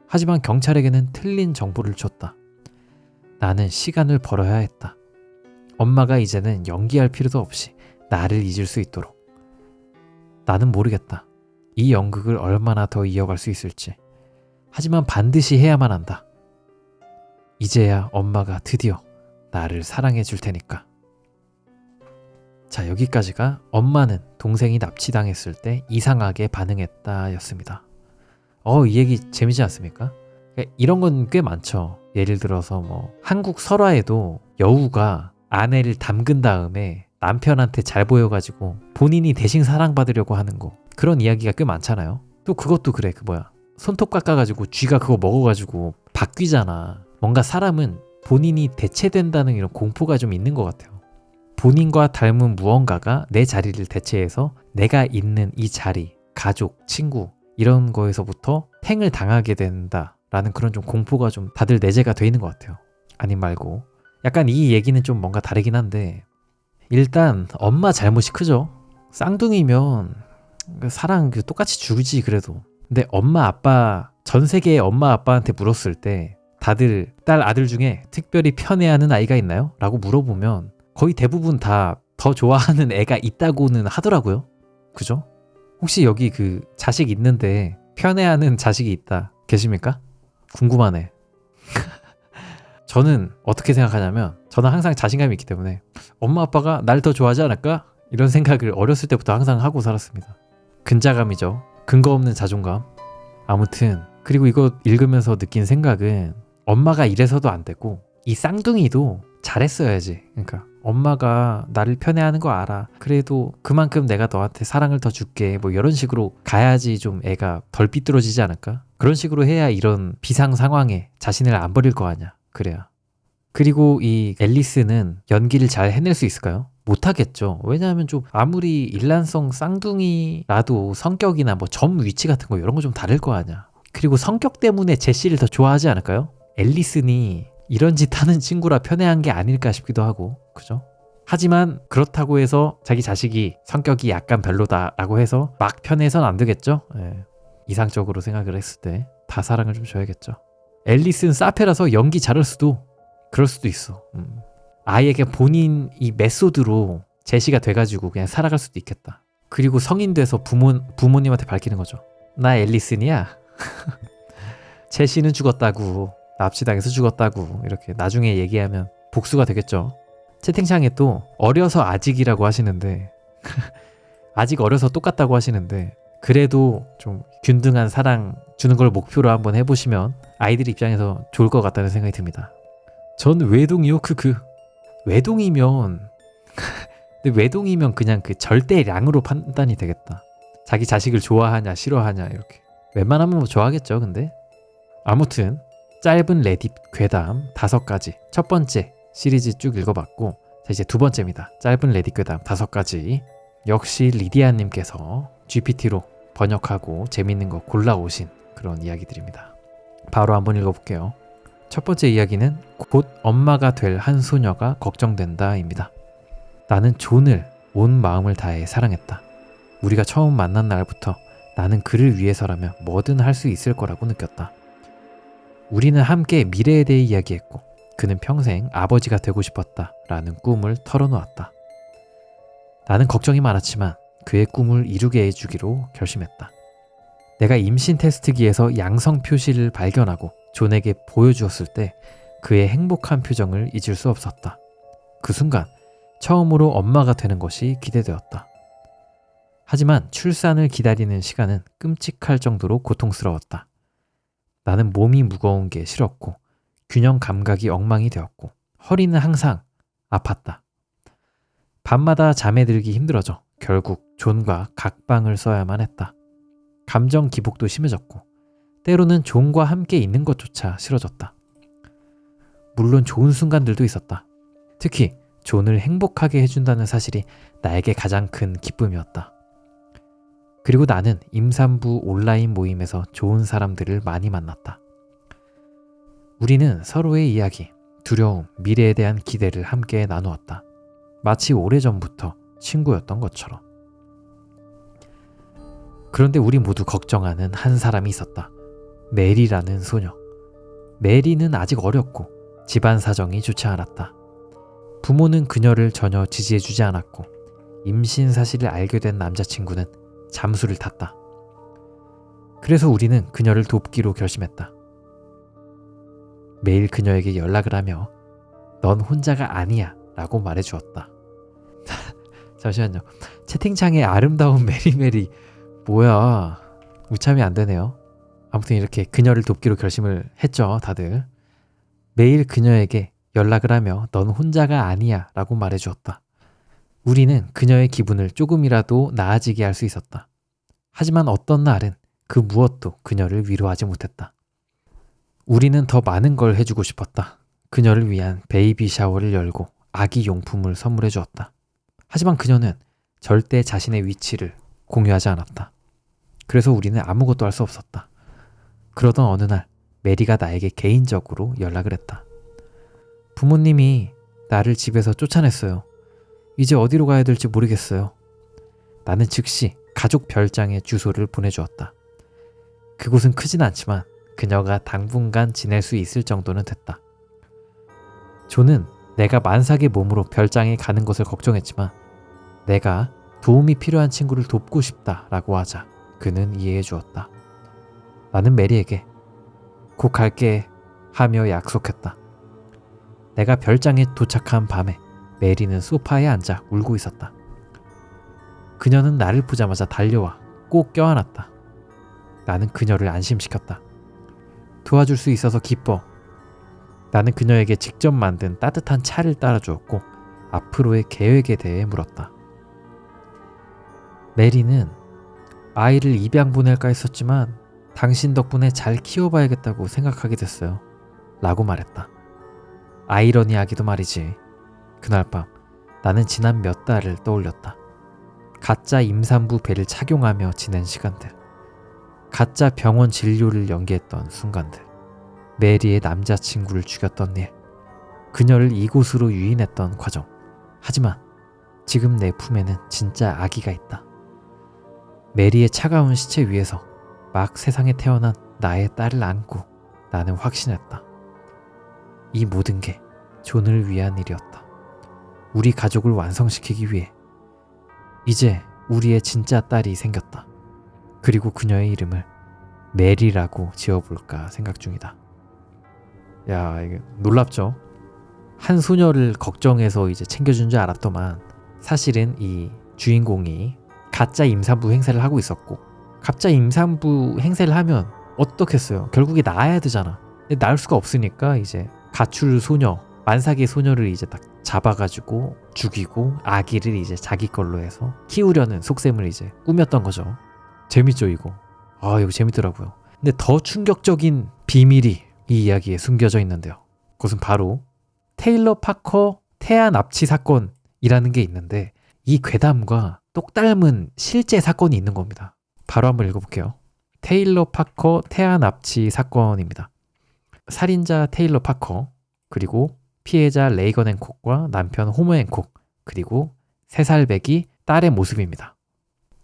하지만 경찰에게는 틀린 정보를 줬다. 나는 시간을 벌어야 했다. 엄마가 이제는 연기할 필요도 없이 나를 잊을 수 있도록. 나는 모르겠다. 이 연극을 얼마나 더 이어갈 수 있을지. 하지만 반드시 해야만 한다. 이제야 엄마가 드디어 나를 사랑해 줄 테니까. 자, 여기까지가 엄마는 동생이 납치당했을 때 이상하게 반응했다 였습니다. 이 얘기 재미지 않습니까? 이런 건 꽤 많죠. 예를 들어서 한국 설화에도 여우가 아내를 담근 다음에 남편한테 잘 보여가지고 본인이 대신 사랑받으려고 하는 거, 그런 이야기가 꽤 많잖아요. 또 그것도 그래. 손톱 깎아가지고 쥐가 그거 먹어가지고 바뀌잖아. 뭔가 사람은 본인이 대체된다는 이런 공포가 좀 있는 것 같아요. 본인과 닮은 무언가가 내 자리를 대체해서 내가 있는 이 자리, 가족, 친구 이런 거에서부터 팽을 당하게 된다라는 그런 좀 공포가 좀 다들 내재가 돼 있는 것 같아요. 아님 말고. 약간 이 얘기는 좀 뭔가 다르긴 한데, 일단 엄마 잘못이 크죠. 쌍둥이면 사랑 똑같이 주지 그래도. 근데 엄마 아빠, 전 세계의 엄마 아빠한테 물었을 때 다들 딸 아들 중에 특별히 편애하는 아이가 있나요? 라고 물어보면 거의 대부분 다 더 좋아하는 애가 있다고는 하더라고요. 그죠? 혹시 여기 자식 있는데 편애하는 자식이 있다 계십니까? 궁금하네. 저는 어떻게 생각하냐면, 저는 항상 자신감이 있기 때문에 엄마 아빠가 날 더 좋아하지 않을까? 이런 생각을 어렸을 때부터 항상 하고 살았습니다. 근자감이죠. 근거 없는 자존감. 아무튼 그리고 이거 읽으면서 느낀 생각은, 엄마가 이래서도 안 되고 이 쌍둥이도 잘했어야지. 그러니까 엄마가 나를 편애하는 거 알아. 그래도 그만큼 내가 너한테 사랑을 더 줄게. 이런 식으로 가야지 좀 애가 덜 삐뚤어지지 않을까? 그런 식으로 해야 이런 비상 상황에 자신을 안 버릴 거 아니야. 그래야. 그리고 이 앨리스는 연기를 잘 해낼 수 있을까요? 못하겠죠. 왜냐하면 좀 아무리 일란성 쌍둥이라도 성격이나 점 위치 같은 거 이런 거 좀 다를 거 아니야. 그리고 성격 때문에 제시를 더 좋아하지 않을까요? 앨리슨이 이런 짓 하는 친구라 편애한 게 아닐까 싶기도 하고, 그죠? 하지만 그렇다고 해서 자기 자식이 성격이 약간 별로다라고 해서 막 편애해서는 안 되겠죠? 예. 이상적으로 생각을 했을 때 다 사랑을 좀 줘야겠죠. 앨리슨 사페라서 연기 잘할 수도, 그럴 수도 있어. 아예 그냥 본인 이 메소드로 제시가 돼가지고 그냥 살아갈 수도 있겠다. 그리고 성인 돼서 부모님한테 밝히는 거죠. 나 앨리슨이야. 제시는 죽었다고, 납치당해서 죽었다고, 이렇게 나중에 얘기하면 복수가 되겠죠. 채팅창에 또 어려서 아직이라고 하시는데 아직 어려서 똑같다고 하시는데, 그래도 좀 균등한 사랑 주는 걸 목표로 한번 해보시면 아이들 입장에서 좋을 것 같다는 생각이 듭니다. 전 외동이요. 외동이면 근데 외동이면 그냥 절대량으로 판단이 되겠다. 자기 자식을 좋아하냐 싫어하냐 이렇게. 웬만하면 좋아하겠죠. 근데 아무튼 짧은 레딧 괴담 5가지. 첫 번째 시리즈 쭉 읽어봤고, 자, 이제 두 번째입니다. 짧은 레딧 괴담 5가지. 역시 리디아님께서 GPT로 번역하고 재밌는 거 골라오신 그런 이야기들입니다. 바로 한번 읽어볼게요. 첫 번째 이야기는 곧 엄마가 될 한 소녀가 걱정된다입니다. 나는 존을 온 마음을 다해 사랑했다. 우리가 처음 만난 날부터 나는 그를 위해서라면 뭐든 할 수 있을 거라고 느꼈다. 우리는 함께 미래에 대해 이야기했고, 그는 평생 아버지가 되고 싶었다 라는 꿈을 털어놓았다. 나는 걱정이 많았지만 그의 꿈을 이루게 해주기로 결심했다. 내가 임신 테스트기에서 양성 표시를 발견하고 존에게 보여주었을 때 그의 행복한 표정을 잊을 수 없었다. 그 순간 처음으로 엄마가 되는 것이 기대되었다. 하지만 출산을 기다리는 시간은 끔찍할 정도로 고통스러웠다. 나는 몸이 무거운 게 싫었고, 균형 감각이 엉망이 되었고, 허리는 항상 아팠다. 밤마다 잠에 들기 힘들어져 결국 존과 각방을 써야만 했다. 감정 기복도 심해졌고, 때로는 존과 함께 있는 것조차 싫어졌다. 물론 좋은 순간들도 있었다. 특히 존을 행복하게 해준다는 사실이 나에게 가장 큰 기쁨이었다. 그리고 나는 임산부 온라인 모임에서 좋은 사람들을 많이 만났다. 우리는 서로의 이야기, 두려움, 미래에 대한 기대를 함께 나누었다. 마치 오래전부터 친구였던 것처럼. 그런데 우리 모두 걱정하는 한 사람이 있었다. 메리라는 소녀. 메리는 아직 어렸고 집안 사정이 좋지 않았다. 부모는 그녀를 전혀 지지해주지 않았고, 임신 사실을 알게 된 남자친구는 잠수를 탔다. 그래서 우리는 그녀를 돕기로 결심했다. 매일 그녀에게 연락을 하며 넌 혼자가 아니야 라고 말해주었다. 잠시만요. 채팅창에 아름다운 메리메리 뭐야? 우참이 안 되네요. 아무튼 이렇게 그녀를 돕기로 결심을 했죠, 다들. 매일 그녀에게 연락을 하며 넌 혼자가 아니야 라고 말해주었다. 우리는 그녀의 기분을 조금이라도 나아지게 할 수 있었다. 하지만 어떤 날은 그 무엇도 그녀를 위로하지 못했다. 우리는 더 많은 걸 해주고 싶었다. 그녀를 위한 베이비 샤워를 열고 아기 용품을 선물해 주었다. 하지만 그녀는 절대 자신의 위치를 공유하지 않았다. 그래서 우리는 아무것도 할 수 없었다. 그러던 어느 날 메리가 나에게 개인적으로 연락을 했다. 부모님이 나를 집에서 쫓아냈어요. 이제 어디로 가야 될지 모르겠어요. 나는 즉시 가족 별장의 주소를 보내주었다. 그곳은 크진 않지만 그녀가 당분간 지낼 수 있을 정도는 됐다. 조는 내가 만삭의 몸으로 별장에 가는 것을 걱정했지만 내가 도움이 필요한 친구를 돕고 싶다라고 하자 그는 이해해 주었다. 나는 메리에게 곧 갈게 하며 약속했다. 내가 별장에 도착한 밤에 메리는 소파에 앉아 울고 있었다. 그녀는 나를 보자마자 달려와 꼭 껴안았다. 나는 그녀를 안심시켰다. 도와줄 수 있어서 기뻐. 나는 그녀에게 직접 만든 따뜻한 차를 따라주었고 앞으로의 계획에 대해 물었다. 메리는 아이를 입양 보낼까 했었지만 당신 덕분에 잘 키워봐야겠다고 생각하게 됐어요. 라고 말했다. 아이러니하기도 말이지. 그날 밤 나는 지난 몇 달을 떠올렸다. 가짜 임산부 배를 착용하며 지낸 시간들. 가짜 병원 진료를 연기했던 순간들. 메리의 남자친구를 죽였던 일. 그녀를 이곳으로 유인했던 과정. 하지만 지금 내 품에는 진짜 아기가 있다. 메리의 차가운 시체 위에서 막 세상에 태어난 나의 딸을 안고 나는 확신했다. 이 모든 게 존을 위한 일이었다. 우리 가족을 완성시키기 위해 이제 우리의 진짜 딸이 생겼다. 그리고 그녀의 이름을 메리라고 지어볼까 생각 중이다. 야, 이게 놀랍죠? 한 소녀를 걱정해서 이제 챙겨준 줄 알았더만 사실은 이 주인공이 가짜 임산부 행세를 하고 있었고, 가짜 임산부 행세를 하면 어떻겠어요? 결국에 낳아야 되잖아. 근데 낳을 수가 없으니까 이제 가출 소녀, 만삭의 소녀를 이제 딱 잡아가지고 죽이고 아기를 이제 자기 걸로 해서 키우려는 속셈을 이제 꾸몄던 거죠. 재밌죠, 이거? 아, 이거 재밌더라고요. 근데 더 충격적인 비밀이 이 이야기에 숨겨져 있는데요. 그것은 바로 테일러 파커 태아 납치 사건이라는 게 있는데 이 괴담과 똑 닮은 실제 사건이 있는 겁니다. 바로 한번 읽어볼게요. 테일러 파커 태아 납치 사건입니다. 살인자 테일러 파커, 그리고 피해자 레이건 행콕과 남편 호머 행콕, 그리고 3살배기 딸의 모습입니다.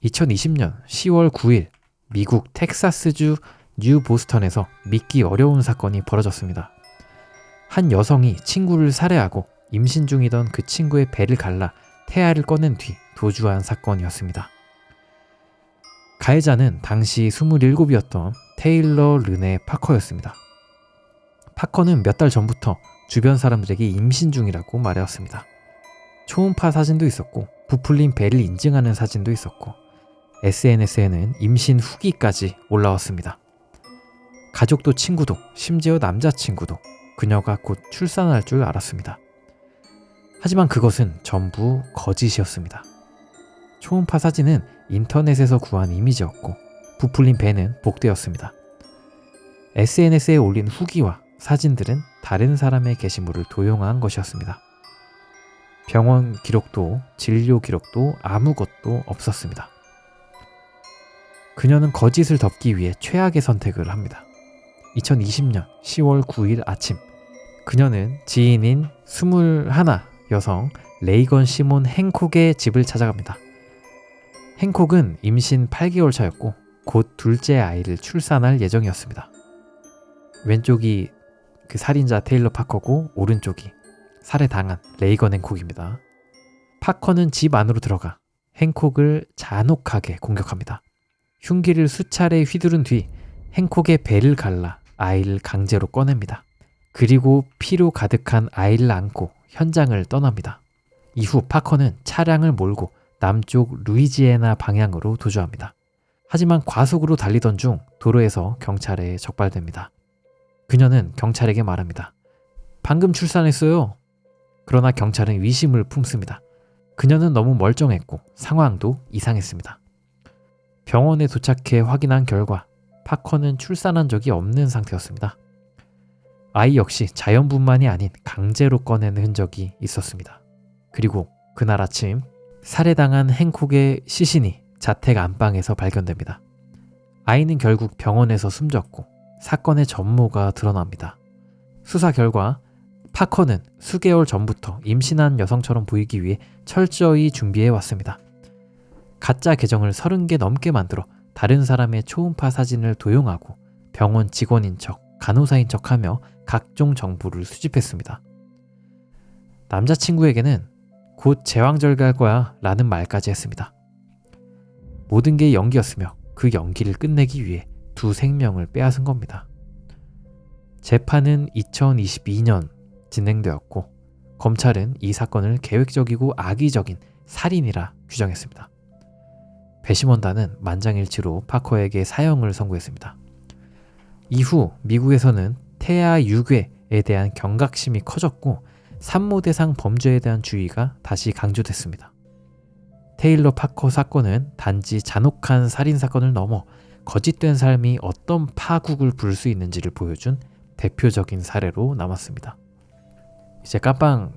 2020년 10월 9일 미국 텍사스주 뉴 보스턴에서 믿기 어려운 사건이 벌어졌습니다. 한 여성이 친구를 살해하고 임신 중이던 그 친구의 배를 갈라 태아를 꺼낸 뒤 도주한 사건이었습니다. 가해자는 당시 27이었던 테일러 르네 파커였습니다. 파커는 몇 달 전부터 주변 사람들에게 임신 중이라고 말해왔습니다. 초음파 사진도 있었고 부풀린 배를 인증하는 사진도 있었고 SNS에는 임신 후기까지 올라왔습니다. 가족도 친구도 심지어 남자친구도 그녀가 곧 출산할 줄 알았습니다. 하지만 그것은 전부 거짓이었습니다. 초음파 사진은 인터넷에서 구한 이미지였고 부풀린 배는 복대였습니다. SNS에 올린 후기와 사진들은 다른 사람의 게시물을 도용한 것이었습니다. 병원 기록도 진료 기록도 아무것도 없었습니다. 그녀는 거짓을 덮기 위해 최악의 선택을 합니다. 2020년 10월 9일 아침, 그녀는 지인인 21 여성 레이건 시몬 행콕의 집을 찾아갑니다. 행콕은 임신 8개월 차였고 곧 둘째 아이를 출산할 예정이었습니다. 왼쪽이 그 살인자 테일러 파커고 오른쪽이 살해당한 레이건 행콕입니다. 파커는 집 안으로 들어가 행콕을 잔혹하게 공격합니다. 흉기를 수차례 휘두른 뒤 행콕의 배를 갈라 아이를 강제로 꺼냅니다. 그리고 피로 가득한 아이를 안고 현장을 떠납니다. 이후 파커는 차량을 몰고 남쪽 루이지애나 방향으로 도주합니다. 하지만 과속으로 달리던 중 도로에서 경찰에 적발됩니다. 그녀는 경찰에게 말합니다. 방금 출산했어요. 그러나 경찰은 의심을 품습니다. 그녀는 너무 멀쩡했고 상황도 이상했습니다. 병원에 도착해 확인한 결과 파커는 출산한 적이 없는 상태였습니다. 아이 역시 자연분만이 아닌 강제로 꺼낸 흔적이 있었습니다. 그리고 그날 아침 살해당한 행콕의 시신이 자택 안방에서 발견됩니다. 아이는 결국 병원에서 숨졌고 사건의 전모가 드러납니다. 수사 결과 파커는 수개월 전부터 임신한 여성처럼 보이기 위해 철저히 준비해 왔습니다. 가짜 계정을 30개 넘게 만들어 다른 사람의 초음파 사진을 도용하고 병원 직원인 척, 간호사인 척하며 각종 정보를 수집했습니다. 남자친구에게는 곧 제왕절개할 거야 라는 말까지 했습니다. 모든 게 연기였으며 그 연기를 끝내기 위해 두 생명을 빼앗은 겁니다. 재판은 2022년 진행되었고 검찰은 이 사건을 계획적이고 악의적인 살인이라 규정했습니다. 배심원단은 만장일치로 파커에게 사형을 선고했습니다. 이후 미국에서는 태아 유괴에 대한 경각심이 커졌고 산모 대상 범죄에 대한 주의가 다시 강조됐습니다. 테일러 파커 사건은 단지 잔혹한 살인사건을 넘어 거짓된 삶이 어떤 파국을 부를 수 있는지를 보여준 대표적인 사례로 남았습니다. 이제 깜빵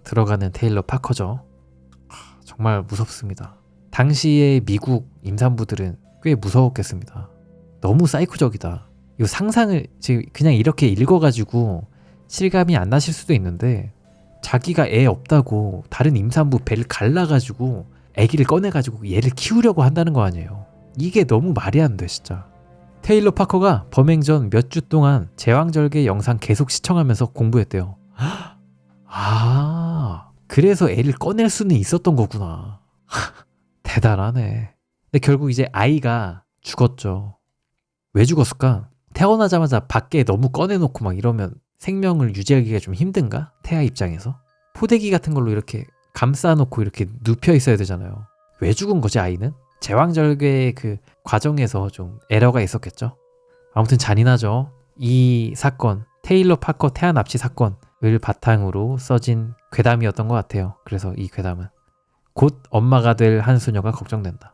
들어가는 테일러 파커죠. 정말 무섭습니다. 당시의 미국 임산부들은 꽤 무서웠겠습니다. 너무 사이코적이다. 이거 상상을 지금 그냥 이렇게 읽어가지고 실감이 안 나실 수도 있는데 자기가 애 없다고 다른 임산부 배를 갈라가지고 아기를 꺼내가지고 얘를 키우려고 한다는 거 아니에요. 이게 너무 말이 안 돼 진짜. 테일러 파커가 범행 전 몇 주 동안 제왕절개 영상 계속 시청하면서 공부했대요. 아, 그래서 애를 꺼낼 수는 있었던 거구나. 대단하네. 근데 결국 이제 아이가 죽었죠. 왜 죽었을까? 태어나자마자 밖에 너무 꺼내놓고 막 이러면 생명을 유지하기가 좀 힘든가? 태아 입장에서? 포대기 같은 걸로 이렇게 감싸놓고 이렇게 눕혀 있어야 되잖아요. 왜 죽은 거지 아이는? 제왕절개의 그 과정에서 좀 에러가 있었겠죠. 아무튼 잔인하죠. 이 사건, 테일러 파커 태아 납치 사건을 바탕으로 써진 괴담이었던 것 같아요. 그래서 이 괴담은 곧 엄마가 될 한 소녀가 걱정된다.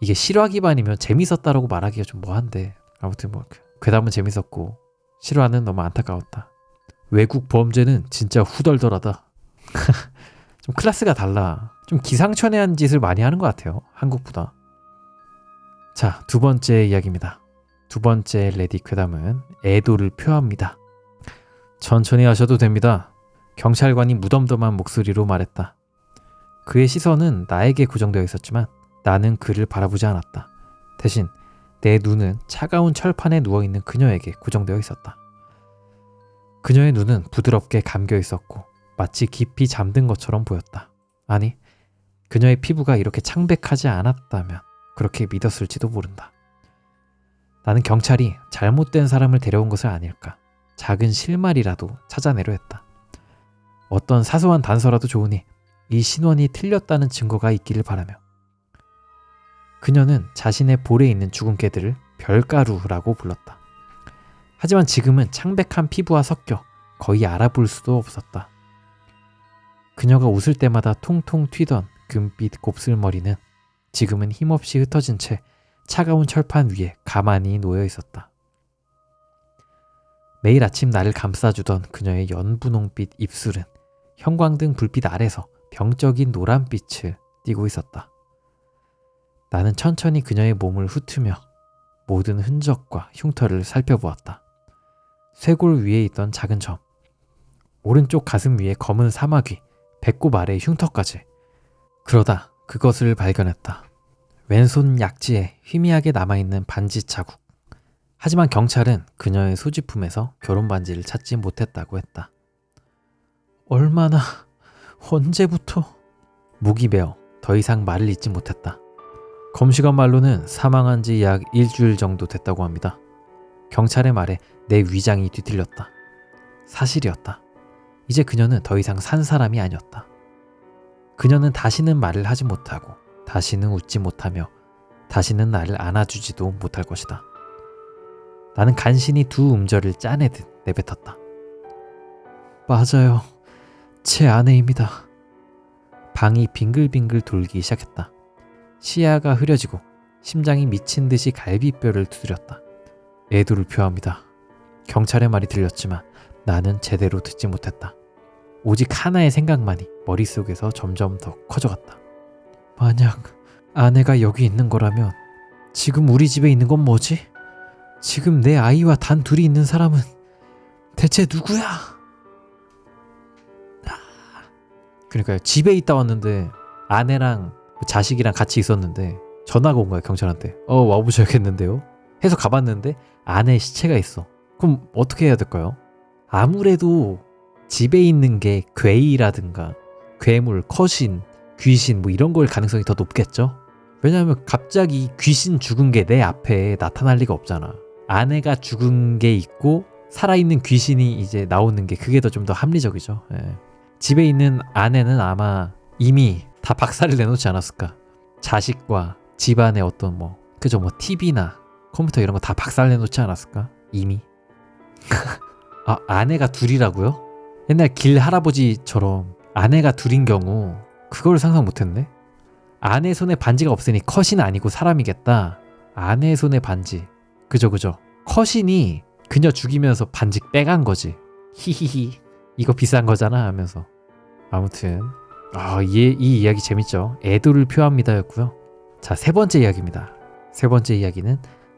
이게 실화 기반이면 재밌었다라고 말하기가 좀 뭐한데 아무튼 뭐 괴담은 재밌었고 실화는 너무 안타까웠다. 외국 범죄는 진짜 후덜덜하다. 좀 클래스가 달라. 좀 기상천외한 짓을 많이 하는 것 같아요. 한국보다. 자, 두 번째 이야기입니다. 두 번째 레디 괴담은 애도를 표합니다. 천천히 하셔도 됩니다. 경찰관이 무덤덤한 목소리로 말했다. 그의 시선은 나에게 고정되어 있었지만 나는 그를 바라보지 않았다. 대신 내 눈은 차가운 철판에 누워있는 그녀에게 고정되어 있었다. 그녀의 눈은 부드럽게 감겨 있었고 마치 깊이 잠든 것처럼 보였다. 아니, 그녀의 피부가 이렇게 창백하지 않았다면 그렇게 믿었을지도 모른다. 나는 경찰이 잘못된 사람을 데려온 것은 아닐까. 작은 실마리라도 찾아내려 했다. 어떤 사소한 단서라도 좋으니 이 신원이 틀렸다는 증거가 있기를 바라며. 그녀는 자신의 볼에 있는 죽은 개들을 별가루라고 불렀다. 하지만 지금은 창백한 피부와 섞여 거의 알아볼 수도 없었다. 그녀가 웃을 때마다 통통 튀던 금빛 곱슬머리는 지금은 힘없이 흩어진 채 차가운 철판 위에 가만히 놓여 있었다. 매일 아침 나를 감싸주던 그녀의 연분홍빛 입술은 형광등 불빛 아래서 병적인 노란빛을 띠고 있었다. 나는 천천히 그녀의 몸을 훑으며 모든 흔적과 흉터를 살펴보았다. 쇄골 위에 있던 작은 점, 오른쪽 가슴 위에 검은 사마귀, 배꼽 아래 흉터까지. 그러다 그것을 발견했다. 왼손 약지에 희미하게 남아있는 반지 자국. 하지만 경찰은 그녀의 소지품에서 결혼 반지를 찾지 못했다고 했다. 얼마나, 언제부터? 목이 메어 더 이상 말을 잇지 못했다. 검시관 말로는 사망한 지 약 일주일 정도 됐다고 합니다. 경찰의 말에 내 위장이 뒤틀렸다. 사실이었다. 이제 그녀는 더 이상 산 사람이 아니었다. 그녀는 다시는 말을 하지 못하고 다시는 웃지 못하며 다시는 나를 안아주지도 못할 것이다. 나는 간신히 두 음절을 짜내듯 내뱉었다. 맞아요. 제 아내입니다. 방이 빙글빙글 돌기 시작했다. 시야가 흐려지고 심장이 미친 듯이 갈비뼈를 두드렸다. 애도를 표합니다. 경찰의 말이 들렸지만 나는 제대로 듣지 못했다. 오직 하나의 생각만이 머릿속에서 점점 더 커져갔다. 만약 아내가 여기 있는 거라면 지금 우리 집에 있는 건 뭐지? 지금 내 아이와 단 둘이 있는 사람은 대체 누구야? 그러니까요. 집에 있다 왔는데 아내랑 자식이랑 같이 있었는데 전화가 온 거야, 경찰한테. 와보셔야겠는데요? 해서 가봤는데 아내의 시체가 있어. 그럼 어떻게 해야 될까요? 아무래도 집에 있는 게 괴이라든가 괴물, 커신, 귀신 뭐 이런 걸 가능성이 더 높겠죠? 왜냐하면 갑자기 귀신 죽은 게 내 앞에 나타날 리가 없잖아. 아내가 죽은 게 있고 살아있는 귀신이 이제 나오는 게 그게 더 좀 더 합리적이죠. 예. 집에 있는 아내는 아마 이미 다 박살을 내놓지 않았을까. 자식과 집안의 어떤 TV나 컴퓨터 이런 거 다 박살 내놓지 않았을까? 이미. 아내가 둘이라고요? 옛날 길 할아버지처럼 아내가 둘인 경우 그걸 상상 못했네. 아내 손에 반지가 없으니 컷이 아니고 사람이겠다. 아내 손에 반지. 그죠. 컷이 그녀 죽이면서 반지 빼간 거지. 히히히. 이거 비싼 거잖아 하면서. 아무튼 이 이야기 재밌죠. 애도를 표합니다 였고요. 자, 세 번째 이야기입니다. 세 번째 이야기는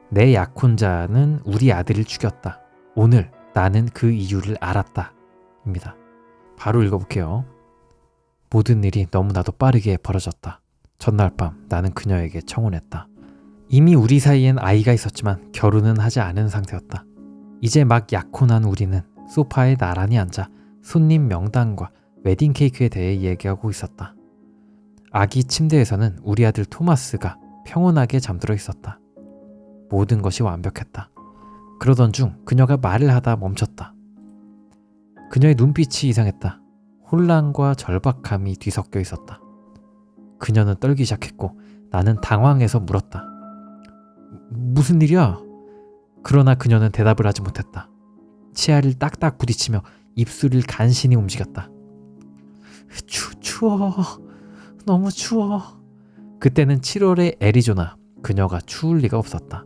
내 약혼자는 우리 아들을 죽였다. 오늘 나는 그 이유를 알았다 입니다. 바로 읽어볼게요. 모든 일이 너무나도 빠르게 벌어졌다. 전날 밤 나는 그녀에게 청혼했다. 이미 우리 사이엔 아이가 있었지만 결혼은 하지 않은 상태였다. 이제 막 약혼한 우리는 소파에 나란히 앉아 손님 명단과 웨딩 케이크에 대해 얘기하고 있었다. 아기 침대에서는 우리 아들 토마스가 평온하게 잠들어 있었다. 모든 것이 완벽했다. 그러던 중 그녀가 말을 하다 멈췄다. 그녀의 눈빛이 이상했다. 혼란과 절박함이 뒤섞여 있었다. 그녀는 떨기 시작했고 나는 당황해서 물었다. 무슨 일이야? 그러나 그녀는 대답을 하지 못했다. 치아를 딱딱 부딪히며 입술을 간신히 움직였다. 추워. 너무 추워. 그때는 7월의 애리조나. 그녀가 추울 리가 없었다.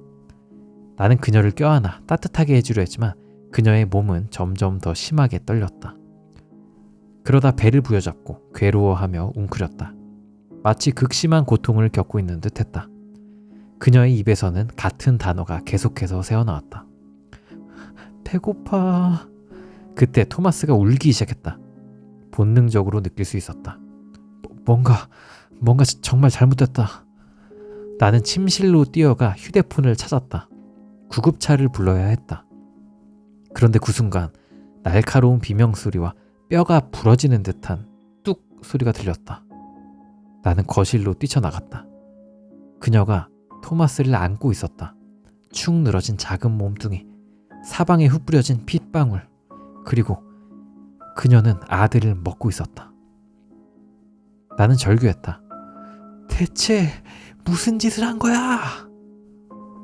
나는 그녀를 껴안아 따뜻하게 해주려 했지만 그녀의 몸은 점점 더 심하게 떨렸다. 그러다 배를 부여잡고 괴로워하며 웅크렸다. 마치 극심한 고통을 겪고 있는 듯했다. 그녀의 입에서는 같은 단어가 계속해서 새어나왔다. 배고파. 그때 토마스가 울기 시작했다. 본능적으로 느낄 수 있었다. 뭔가 정말 잘못됐다. 나는 침실로 뛰어가 휴대폰을 찾았다. 구급차를 불러야 했다. 그런데 그 순간 날카로운 비명소리와 뼈가 부러지는 듯한 뚝 소리가 들렸다. 나는 거실로 뛰쳐나갔다. 그녀가 토마스를 안고 있었다. 축 늘어진 작은 몸뚱이, 사방에 흩뿌려진 핏방울, 그리고 그녀는 아들을 먹고 있었다. 나는 절규했다. 대체 무슨 짓을 한 거야?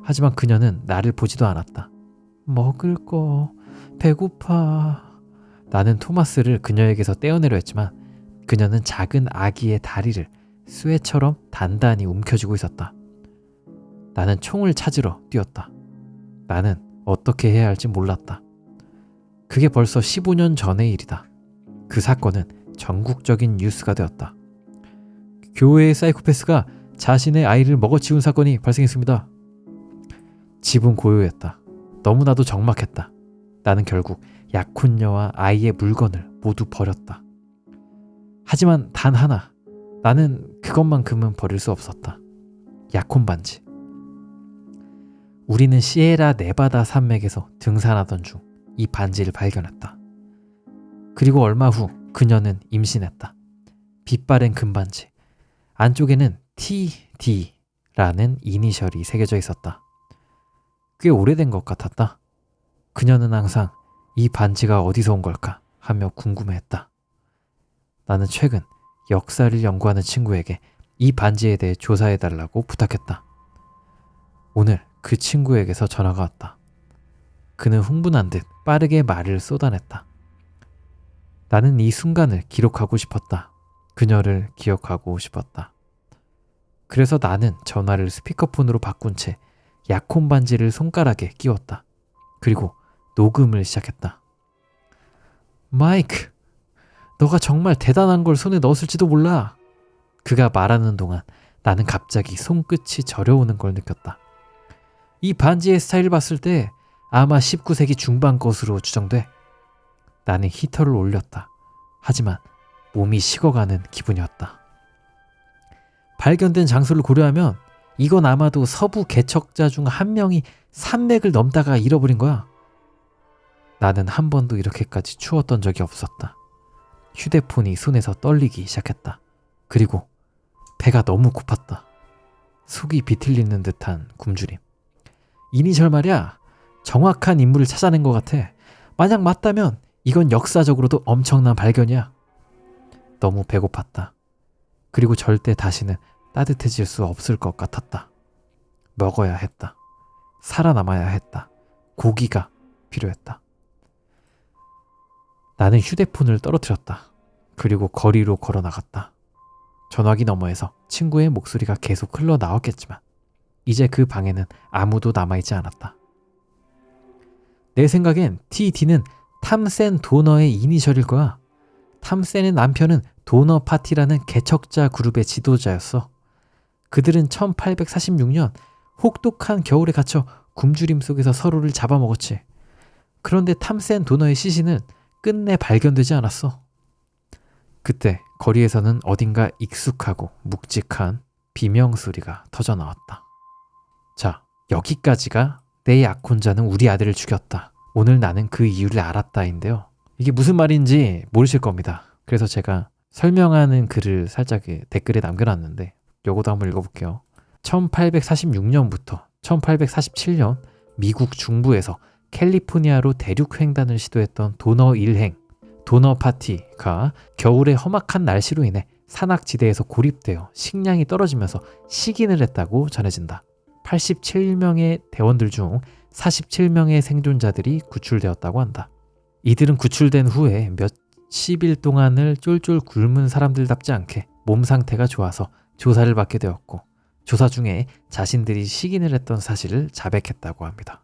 하지만 그녀는 나를 보지도 않았다. 먹을 거, 배고파. 나는 토마스를 그녀에게서 떼어내려 했지만 그녀는 작은 아기의 다리를 쇠처럼 단단히 움켜쥐고 있었다. 나는 총을 찾으러 뛰었다. 나는 어떻게 해야 할지 몰랐다. 그게 벌써 15년 전의 일이다. 그 사건은 전국적인 뉴스가 되었다. 교회의 사이코패스가 자신의 아이를 먹어치운 사건이 발생했습니다. 집은 고요했다. 너무나도 적막했다. 나는 결국 약혼녀와 아이의 물건을 모두 버렸다. 하지만 단 하나, 나는 그것만큼은 버릴 수 없었다. 약혼 반지. 우리는 시에라 네바다 산맥에서 등산하던 중 이 반지를 발견했다. 그리고 얼마 후 그녀는 임신했다. 빛바랜 금반지. 안쪽에는 TD라는 이니셜이 새겨져 있었다. 꽤 오래된 것 같았다. 그녀는 항상 이 반지가 어디서 온 걸까 하며 궁금해했다. 나는 최근 역사를 연구하는 친구에게 이 반지에 대해 조사해달라고 부탁했다. 오늘 그 친구에게서 전화가 왔다. 그는 흥분한 듯 빠르게 말을 쏟아냈다. 나는 이 순간을 기록하고 싶었다. 그녀를 기억하고 싶었다. 그래서 나는 전화를 스피커폰으로 바꾼 채 약혼 반지를 손가락에 끼웠다. 그리고 녹음을 시작했다. 마이크, 너가 정말 대단한 걸 손에 넣었을지도 몰라. 그가 말하는 동안 나는 갑자기 손끝이 저려오는 걸 느꼈다. 이 반지의 스타일을 봤을 때 아마 19세기 중반 것으로 추정돼. 나는 히터를 올렸다. 하지만 몸이 식어가는 기분이었다. 발견된 장소를 고려하면 이건 아마도 서부 개척자 중 한 명이 산맥을 넘다가 잃어버린 거야. 나는 한 번도 이렇게까지 추웠던 적이 없었다. 휴대폰이 손에서 떨리기 시작했다. 그리고 배가 너무 고팠다. 속이 비틀리는 듯한 굶주림. 이니셜 말이야. 정확한 인물을 찾아낸 것 같아. 만약 맞다면 이건 역사적으로도 엄청난 발견이야. 너무 배고팠다. 그리고 절대 다시는 따뜻해질 수 없을 것 같았다. 먹어야 했다. 살아남아야 했다. 고기가 필요했다. 나는 휴대폰을 떨어뜨렸다. 그리고 거리로 걸어 나갔다. 전화기 너머에서 친구의 목소리가 계속 흘러나왔겠지만 이제 그 방에는 아무도 남아있지 않았다. 내 생각엔 TD는 탐센 도너의 이니셜일 거야. 탐센의 남편은 도너 파티라는 개척자 그룹의 지도자였어. 그들은 1846년 혹독한 겨울에 갇혀 굶주림 속에서 서로를 잡아먹었지. 그런데 탐센 도너의 시신은 끝내 발견되지 않았어. 그때 거리에서는 어딘가 익숙하고 묵직한 비명소리가 터져나왔다. 자, 여기까지가 내 약혼자는 우리 아들을 죽였다. 오늘 나는 그 이유를 알았다인데요. 이게 무슨 말인지 모르실 겁니다. 그래서 제가 설명하는 글을 살짝 댓글에 남겨놨는데 요거도 한번 읽어볼게요. 1846년부터 1847년 미국 중부에서 캘리포니아로 대륙 횡단을 시도했던 도너 일행, 도너 파티가 겨울의 험악한 날씨로 인해 산악지대에서 고립되어 식량이 떨어지면서 식인을 했다고 전해진다. 87명의 대원들 중 47명의 생존자들이 구출되었다고 한다. 이들은 구출된 후에 몇십일 동안을 쫄쫄 굶은 사람들답지 않게 몸 상태가 좋아서 조사를 받게 되었고 조사 중에 자신들이 식인을 했던 사실을 자백했다고 합니다.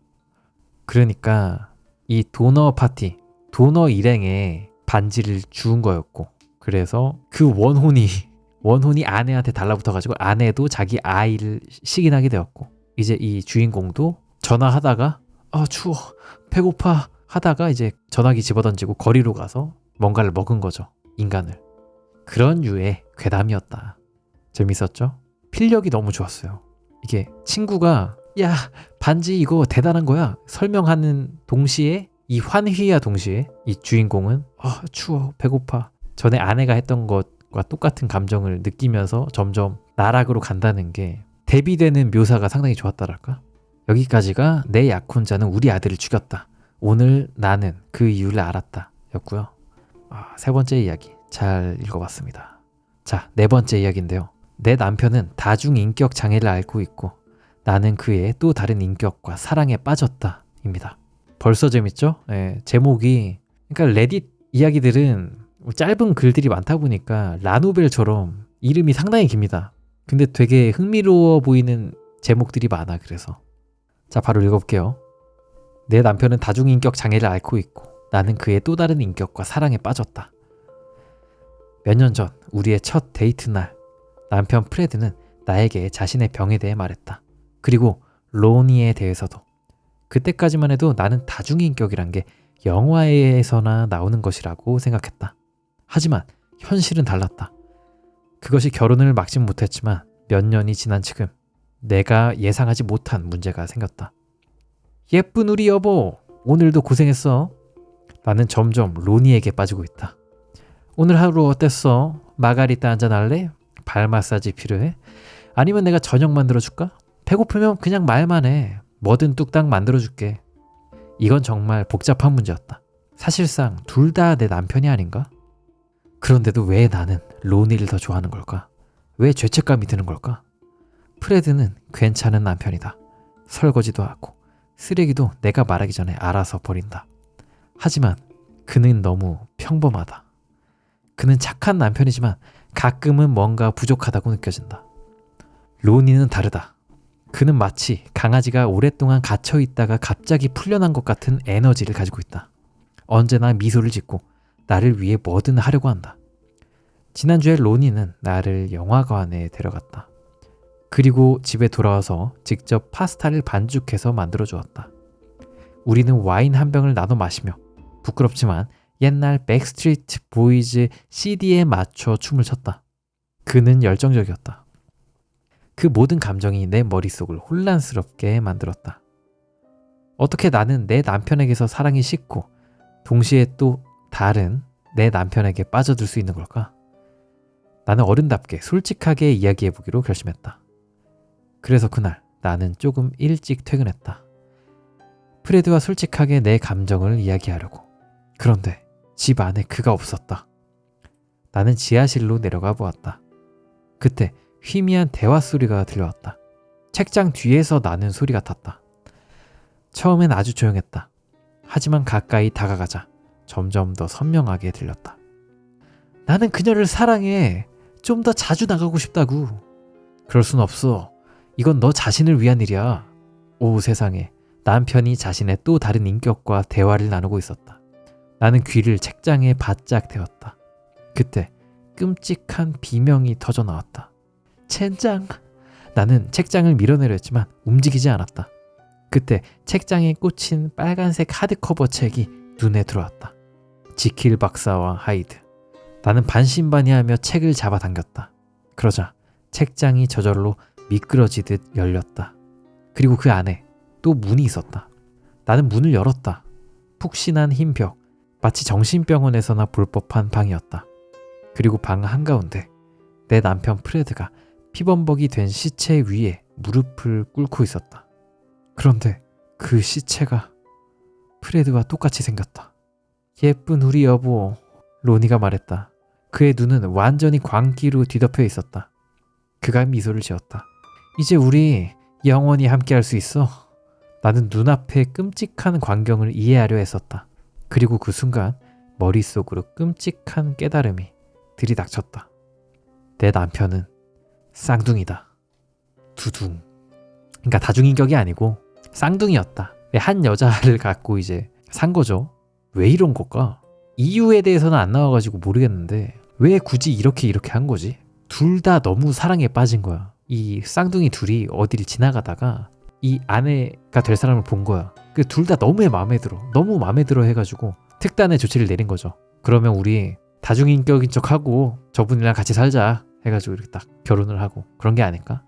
그러니까 이 도너 파티, 도너 일행에 반지를 주운 거였고 그래서 그 원혼이 아내한테 달라붙어가지고 아내도 자기 아이를 식인하게 되었고 이제 이 주인공도 전화하다가 추워 배고파 하다가 이제 전화기 집어던지고 거리로 가서 뭔가를 먹은 거죠. 인간을. 그런 류의 괴담이었다. 재밌었죠? 필력이 너무 좋았어요. 이게 친구가 야 반지 이거 대단한 거야 설명하는 동시에 이 환희와 동시에 이 주인공은 추워 배고파 전에 아내가 했던 것과 똑같은 감정을 느끼면서 점점 나락으로 간다는 게 대비되는 묘사가 상당히 좋았다랄까. 여기까지가 내 약혼자는 우리 아들을 죽였다. 오늘 나는 그 이유를 알았다 였고요. 세 번째 이야기 잘 읽어봤습니다. 자, 네 번째 이야기인데요. 내 남편은 다중인격 장애를 앓고 있고 나는 그의 또 다른 인격과 사랑에 빠졌다 입니다. 벌써 재밌죠? 제목이 그러니까 레딧 이야기들은 짧은 글들이 많다 보니까 라노벨처럼 이름이 상당히 깁니다. 근데 되게 흥미로워 보이는 제목들이 많아. 그래서 자 바로 읽어볼게요. 내 남편은 다중인격 장애를 앓고 있고 나는 그의 또 다른 인격과 사랑에 빠졌다. 몇 년 전 우리의 첫 데이트 날 남편 프레드는 나에게 자신의 병에 대해 말했다. 그리고 로니에 대해서도. 그때까지만 해도 나는 다중인격이란 게 영화에서나 나오는 것이라고 생각했다. 하지만 현실은 달랐다. 그것이 결혼을 막진 못했지만 몇 년이 지난 지금 내가 예상하지 못한 문제가 생겼다. 예쁜 우리 여보, 오늘도 고생했어. 나는 점점 로니에게 빠지고 있다. 오늘 하루 어땠어? 마가리타 한잔 할래? 발 마사지 필요해? 아니면 내가 저녁 만들어줄까? 배고프면 그냥 말만 해. 뭐든 뚝딱 만들어줄게. 이건 정말 복잡한 문제였다. 사실상 둘 다 내 남편이 아닌가? 그런데도 왜 나는 로니를 더 좋아하는 걸까? 왜 죄책감이 드는 걸까? 프레드는 괜찮은 남편이다. 설거지도 하고 쓰레기도 내가 말하기 전에 알아서 버린다. 하지만 그는 너무 평범하다. 그는 착한 남편이지만 가끔은 뭔가 부족하다고 느껴진다. 로니는 다르다. 그는 마치 강아지가 오랫동안 갇혀 있다가 갑자기 풀려난 것 같은 에너지를 가지고 있다. 언제나 미소를 짓고 나를 위해 뭐든 하려고 한다. 지난주에 로니는 나를 영화관에 데려갔다. 그리고 집에 돌아와서 직접 파스타를 반죽해서 만들어 주었다. 우리는 와인 한 병을 나눠 마시며 부끄럽지만 옛날 백스트리트 보이즈 CD에 맞춰 춤을 췄다. 그는 열정적이었다. 그 모든 감정이 내 머릿속을 혼란스럽게 만들었다. 어떻게 나는 내 남편에게서 사랑이 식고 동시에 또 다른 내 남편에게 빠져들 수 있는 걸까? 나는 어른답게 솔직하게 이야기해보기로 결심했다. 그래서 그날 나는 조금 일찍 퇴근했다. 프레드와 솔직하게 내 감정을 이야기하려고. 그런데 집 안에 그가 없었다. 나는 지하실로 내려가 보았다. 그때 희미한 대화 소리가 들려왔다. 책장 뒤에서 나는 소리 같았다. 처음엔 아주 조용했다. 하지만 가까이 다가가자 점점 더 선명하게 들렸다. 나는 그녀를 사랑해. 좀 더 자주 나가고 싶다고. 그럴 순 없어. 이건 너 자신을 위한 일이야. 오 세상에. 남편이 자신의 또 다른 인격과 대화를 나누고 있었다. 나는 귀를 책장에 바짝 대었다. 그때 끔찍한 비명이 터져 나왔다. 젠장. 나는 책장을 밀어내려 했지만 움직이지 않았다. 그때 책장에 꽂힌 빨간색 하드커버 책이 눈에 들어왔다. 지킬 박사와 하이드. 나는 반신반의하며 책을 잡아당겼다. 그러자 책장이 저절로 미끄러지듯 열렸다. 그리고 그 안에 또 문이 있었다. 나는 문을 열었다. 푹신한 흰 벽, 마치 정신병원에서나 볼 법한 방이었다. 그리고 방 한가운데 내 남편 프레드가 피범벅이 된 시체 위에 무릎을 꿇고 있었다. 그런데 그 시체가 프레드와 똑같이 생겼다. 예쁜 우리 여보, 로니가 말했다. 그의 눈은 완전히 광기로 뒤덮여 있었다. 그가 미소를 지었다. 이제 우리 영원히 함께할 수 있어. 나는 눈앞의 끔찍한 광경을 이해하려 했었다. 그리고 그 순간 머릿속으로 끔찍한 깨달음이 들이닥쳤다. 내 남편은 쌍둥이다. 두둥. 그러니까 다중인격이 아니고 쌍둥이였다. 한 여자를 갖고 이제 산 거죠. 왜 이런 걸까? 이유에 대해서는 안 나와가지고 모르겠는데 왜 굳이 이렇게 한 거지? 둘 다 너무 사랑에 빠진 거야. 이 쌍둥이 둘이 어디를 지나가다가 이 아내가 될 사람을 본 거야. 그 둘 다 너무 마음에 들어. 너무 마음에 들어 해가지고 특단의 조치를 내린 거죠. 그러면 우리 다중인격인 척하고 저분이랑 같이 살자 해가지고 이렇게 딱 결혼을 하고 그런 게 아닐까?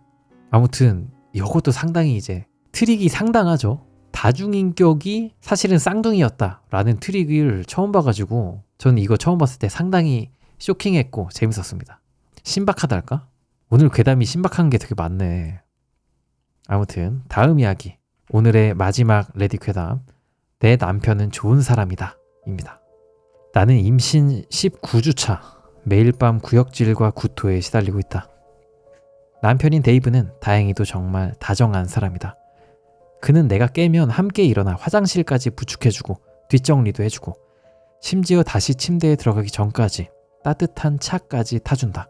아무튼 이것도 상당히 이제 트릭이 상당하죠. 다중인격이 사실은 쌍둥이였다라는 트릭을 처음 봐가지고 저는 이거 처음 봤을 때 상당히 쇼킹했고 재밌었습니다. 신박하달까? 오늘 괴담이 신박한 게 되게 많네. 아무튼 다음 이야기, 오늘의 마지막 레디 괴담, 내 남편은 좋은 사람이다 입니다. 나는 임신 19주차 매일 밤 구역질과 구토에 시달리고 있다. 남편인 데이브는 다행히도 정말 다정한 사람이다. 그는 내가 깨면 함께 일어나 화장실까지 부축해주고 뒷정리도 해주고 심지어 다시 침대에 들어가기 전까지 따뜻한 차까지 타준다.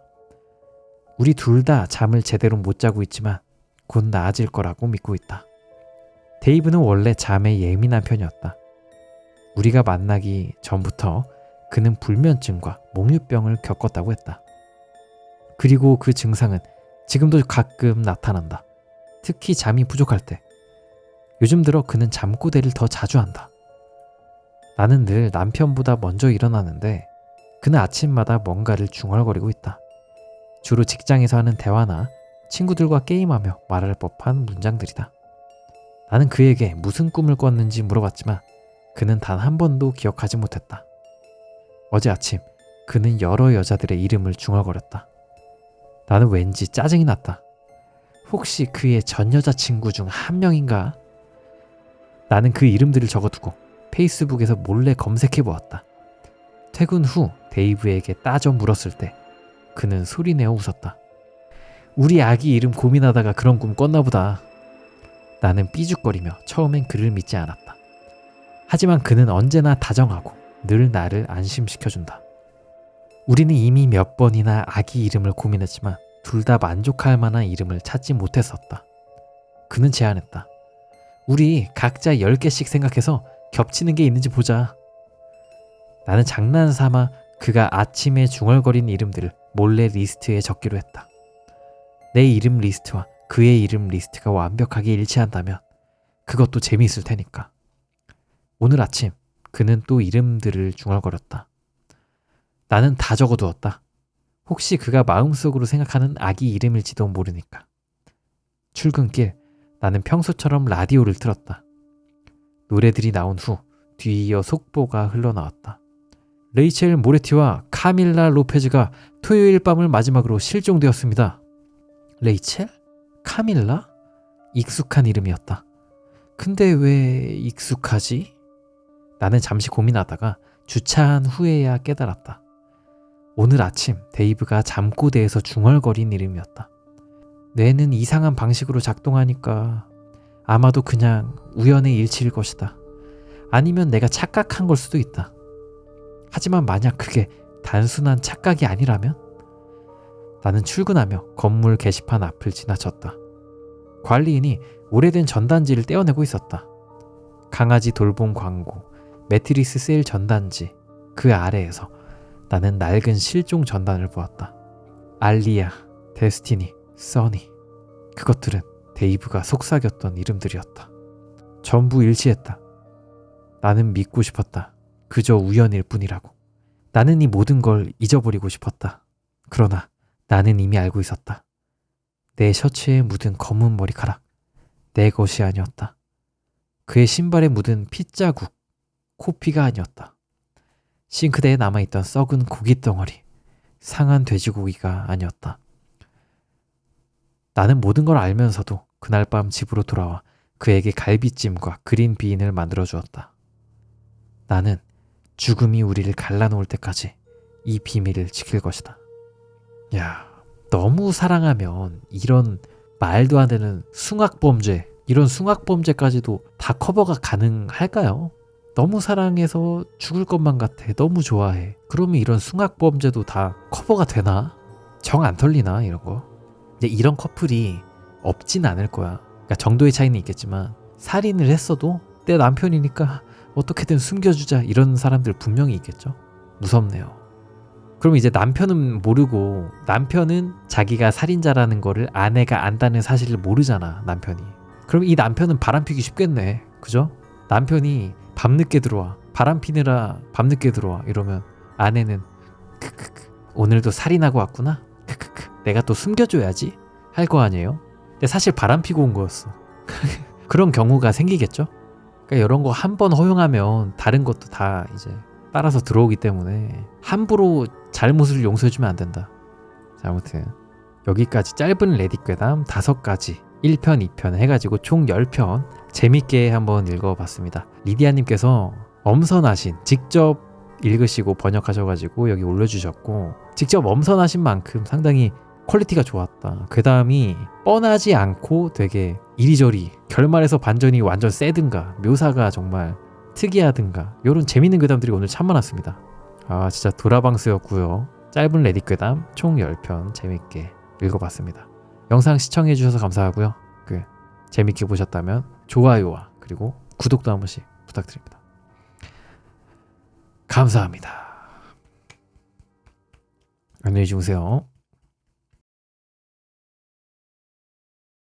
우리 둘 다 잠을 제대로 못 자고 있지만 곧 나아질 거라고 믿고 있다. 데이브는 원래 잠에 예민한 편이었다. 우리가 만나기 전부터 그는 불면증과 몽유병을 겪었다고 했다. 그리고 그 증상은 지금도 가끔 나타난다. 특히 잠이 부족할 때. 요즘 들어 그는 잠꼬대를 더 자주 한다. 나는 늘 남편보다 먼저 일어나는데 그는 아침마다 뭔가를 중얼거리고 있다. 주로 직장에서 하는 대화나 친구들과 게임하며 말할 법한 문장들이다. 나는 그에게 무슨 꿈을 꿨는지 물어봤지만 그는 단 한 번도 기억하지 못했다. 어제 아침 그는 여러 여자들의 이름을 중얼거렸다. 나는 왠지 짜증이 났다. 혹시 그의 전 여자친구 중 한 명인가? 나는 그 이름들을 적어두고 페이스북에서 몰래 검색해보았다. 퇴근 후 데이브에게 따져 물었을 때 그는 소리내어 웃었다. 우리 아기 이름 고민하다가 그런 꿈 꿨나 보다. 나는 삐죽거리며 처음엔 그를 믿지 않았다. 하지만 그는 언제나 다정하고 늘 나를 안심시켜준다. 우리는 이미 몇 번이나 아기 이름을 고민했지만 둘 다 만족할 만한 이름을 찾지 못했었다. 그는 제안했다. 우리 각자 10개씩 생각해서 겹치는 게 있는지 보자. 나는 장난삼아 그가 아침에 중얼거린 이름들을 몰래 리스트에 적기로 했다. 내 이름 리스트와 그의 이름 리스트가 완벽하게 일치한다면 그것도 재미있을 테니까. 오늘 아침 그는 또 이름들을 중얼거렸다. 나는 다 적어두었다. 혹시 그가 마음속으로 생각하는 아기 이름일지도 모르니까. 출근길 나는 평소처럼 라디오를 틀었다. 노래들이 나온 후 뒤이어 속보가 흘러나왔다. 레이첼 모레티와 카밀라 로페즈가 토요일 밤을 마지막으로 실종되었습니다. 레이첼? 카밀라? 익숙한 이름이었다. 근데 왜 익숙하지? 나는 잠시 고민하다가 주차한 후에야 깨달았다. 오늘 아침 데이브가 잠꼬대에서 중얼거린 이름이었다. 뇌는 이상한 방식으로 작동하니까 아마도 그냥 우연의 일치일 것이다. 아니면 내가 착각한 걸 수도 있다. 하지만 만약 그게 단순한 착각이 아니라면? 나는 출근하며 건물 게시판 앞을 지나쳤다. 관리인이 오래된 전단지를 떼어내고 있었다. 강아지 돌봄 광고, 매트리스 세일 전단지, 그 아래에서 나는 낡은 실종 전단을 보았다. 알리아, 데스티니, 써니. 그것들은 데이브가 속삭였던 이름들이었다. 전부 일치했다. 나는 믿고 싶었다. 그저 우연일 뿐이라고. 나는 이 모든 걸 잊어버리고 싶었다. 그러나 나는 이미 알고 있었다. 내 셔츠에 묻은 검은 머리카락, 내 것이 아니었다. 그의 신발에 묻은 핏자국, 코피가 아니었다. 싱크대에 남아있던 썩은 고기 덩어리, 상한 돼지고기가 아니었다. 나는 모든 걸 알면서도 그날 밤 집으로 돌아와 그에게 갈비찜과 그린 비인을 만들어 주었다. 나는 죽음이 우리를 갈라놓을 때까지 이 비밀을 지킬 것이다. 야, 너무 사랑하면 이런 말도 안 되는 숭악범죄, 이런 숭악범죄까지도 다 커버가 가능할까요? 너무 사랑해서 죽을 것만 같아. 너무 좋아해. 그러면 이런 숭악범죄도 다 커버가 되나? 정 안 털리나? 이런 거. 이제 이런 커플이 없진 않을 거야. 그러니까 정도의 차이는 있겠지만 살인을 했어도 내 남편이니까 어떻게든 숨겨주자 이런 사람들 분명히 있겠죠. 무섭네요. 그럼 이제 남편은 모르고, 남편은 자기가 살인자라는 거를 아내가 안다는 사실을 모르잖아, 남편이. 그럼 이 남편은 바람피기 쉽겠네. 그죠? 남편이 밤늦게 들어와, 바람 피느라 밤늦게 들어와 이러면 아내는 크크크 오늘도 살인하고 왔구나, 크크크 내가 또 숨겨줘야지 할 거 아니에요. 근데 사실 바람 피고 온 거였어. 그런 경우가 생기겠죠. 그러니까 이런 거 한 번 허용하면 다른 것도 다 이제 따라서 들어오기 때문에 함부로 잘못을 용서해주면 안 된다. 자, 아무튼 여기까지 짧은 레딧 괴담 5가지 1편, 2편 해가지고 총 10편 재밌게 한번 읽어봤습니다. 리디아님께서 엄선하신, 직접 읽으시고 번역하셔가지고 여기 올려주셨고, 직접 엄선하신 만큼 상당히 퀄리티가 좋았다. 괴담이 뻔하지 않고 되게 이리저리 결말에서 반전이 완전 세든가 묘사가 정말 특이하든가 이런 재밌는 괴담들이 오늘 참 많았습니다. 아, 진짜 도라방스였고요. 짧은 레딧 괴담 총 10편 재밌게 읽어봤습니다. 영상 시청해주셔서 감사하고요. 재밌게 보셨다면 좋아요와 그리고 구독도 한 번씩 부탁드립니다. 감사합니다. 안녕히 주무세요.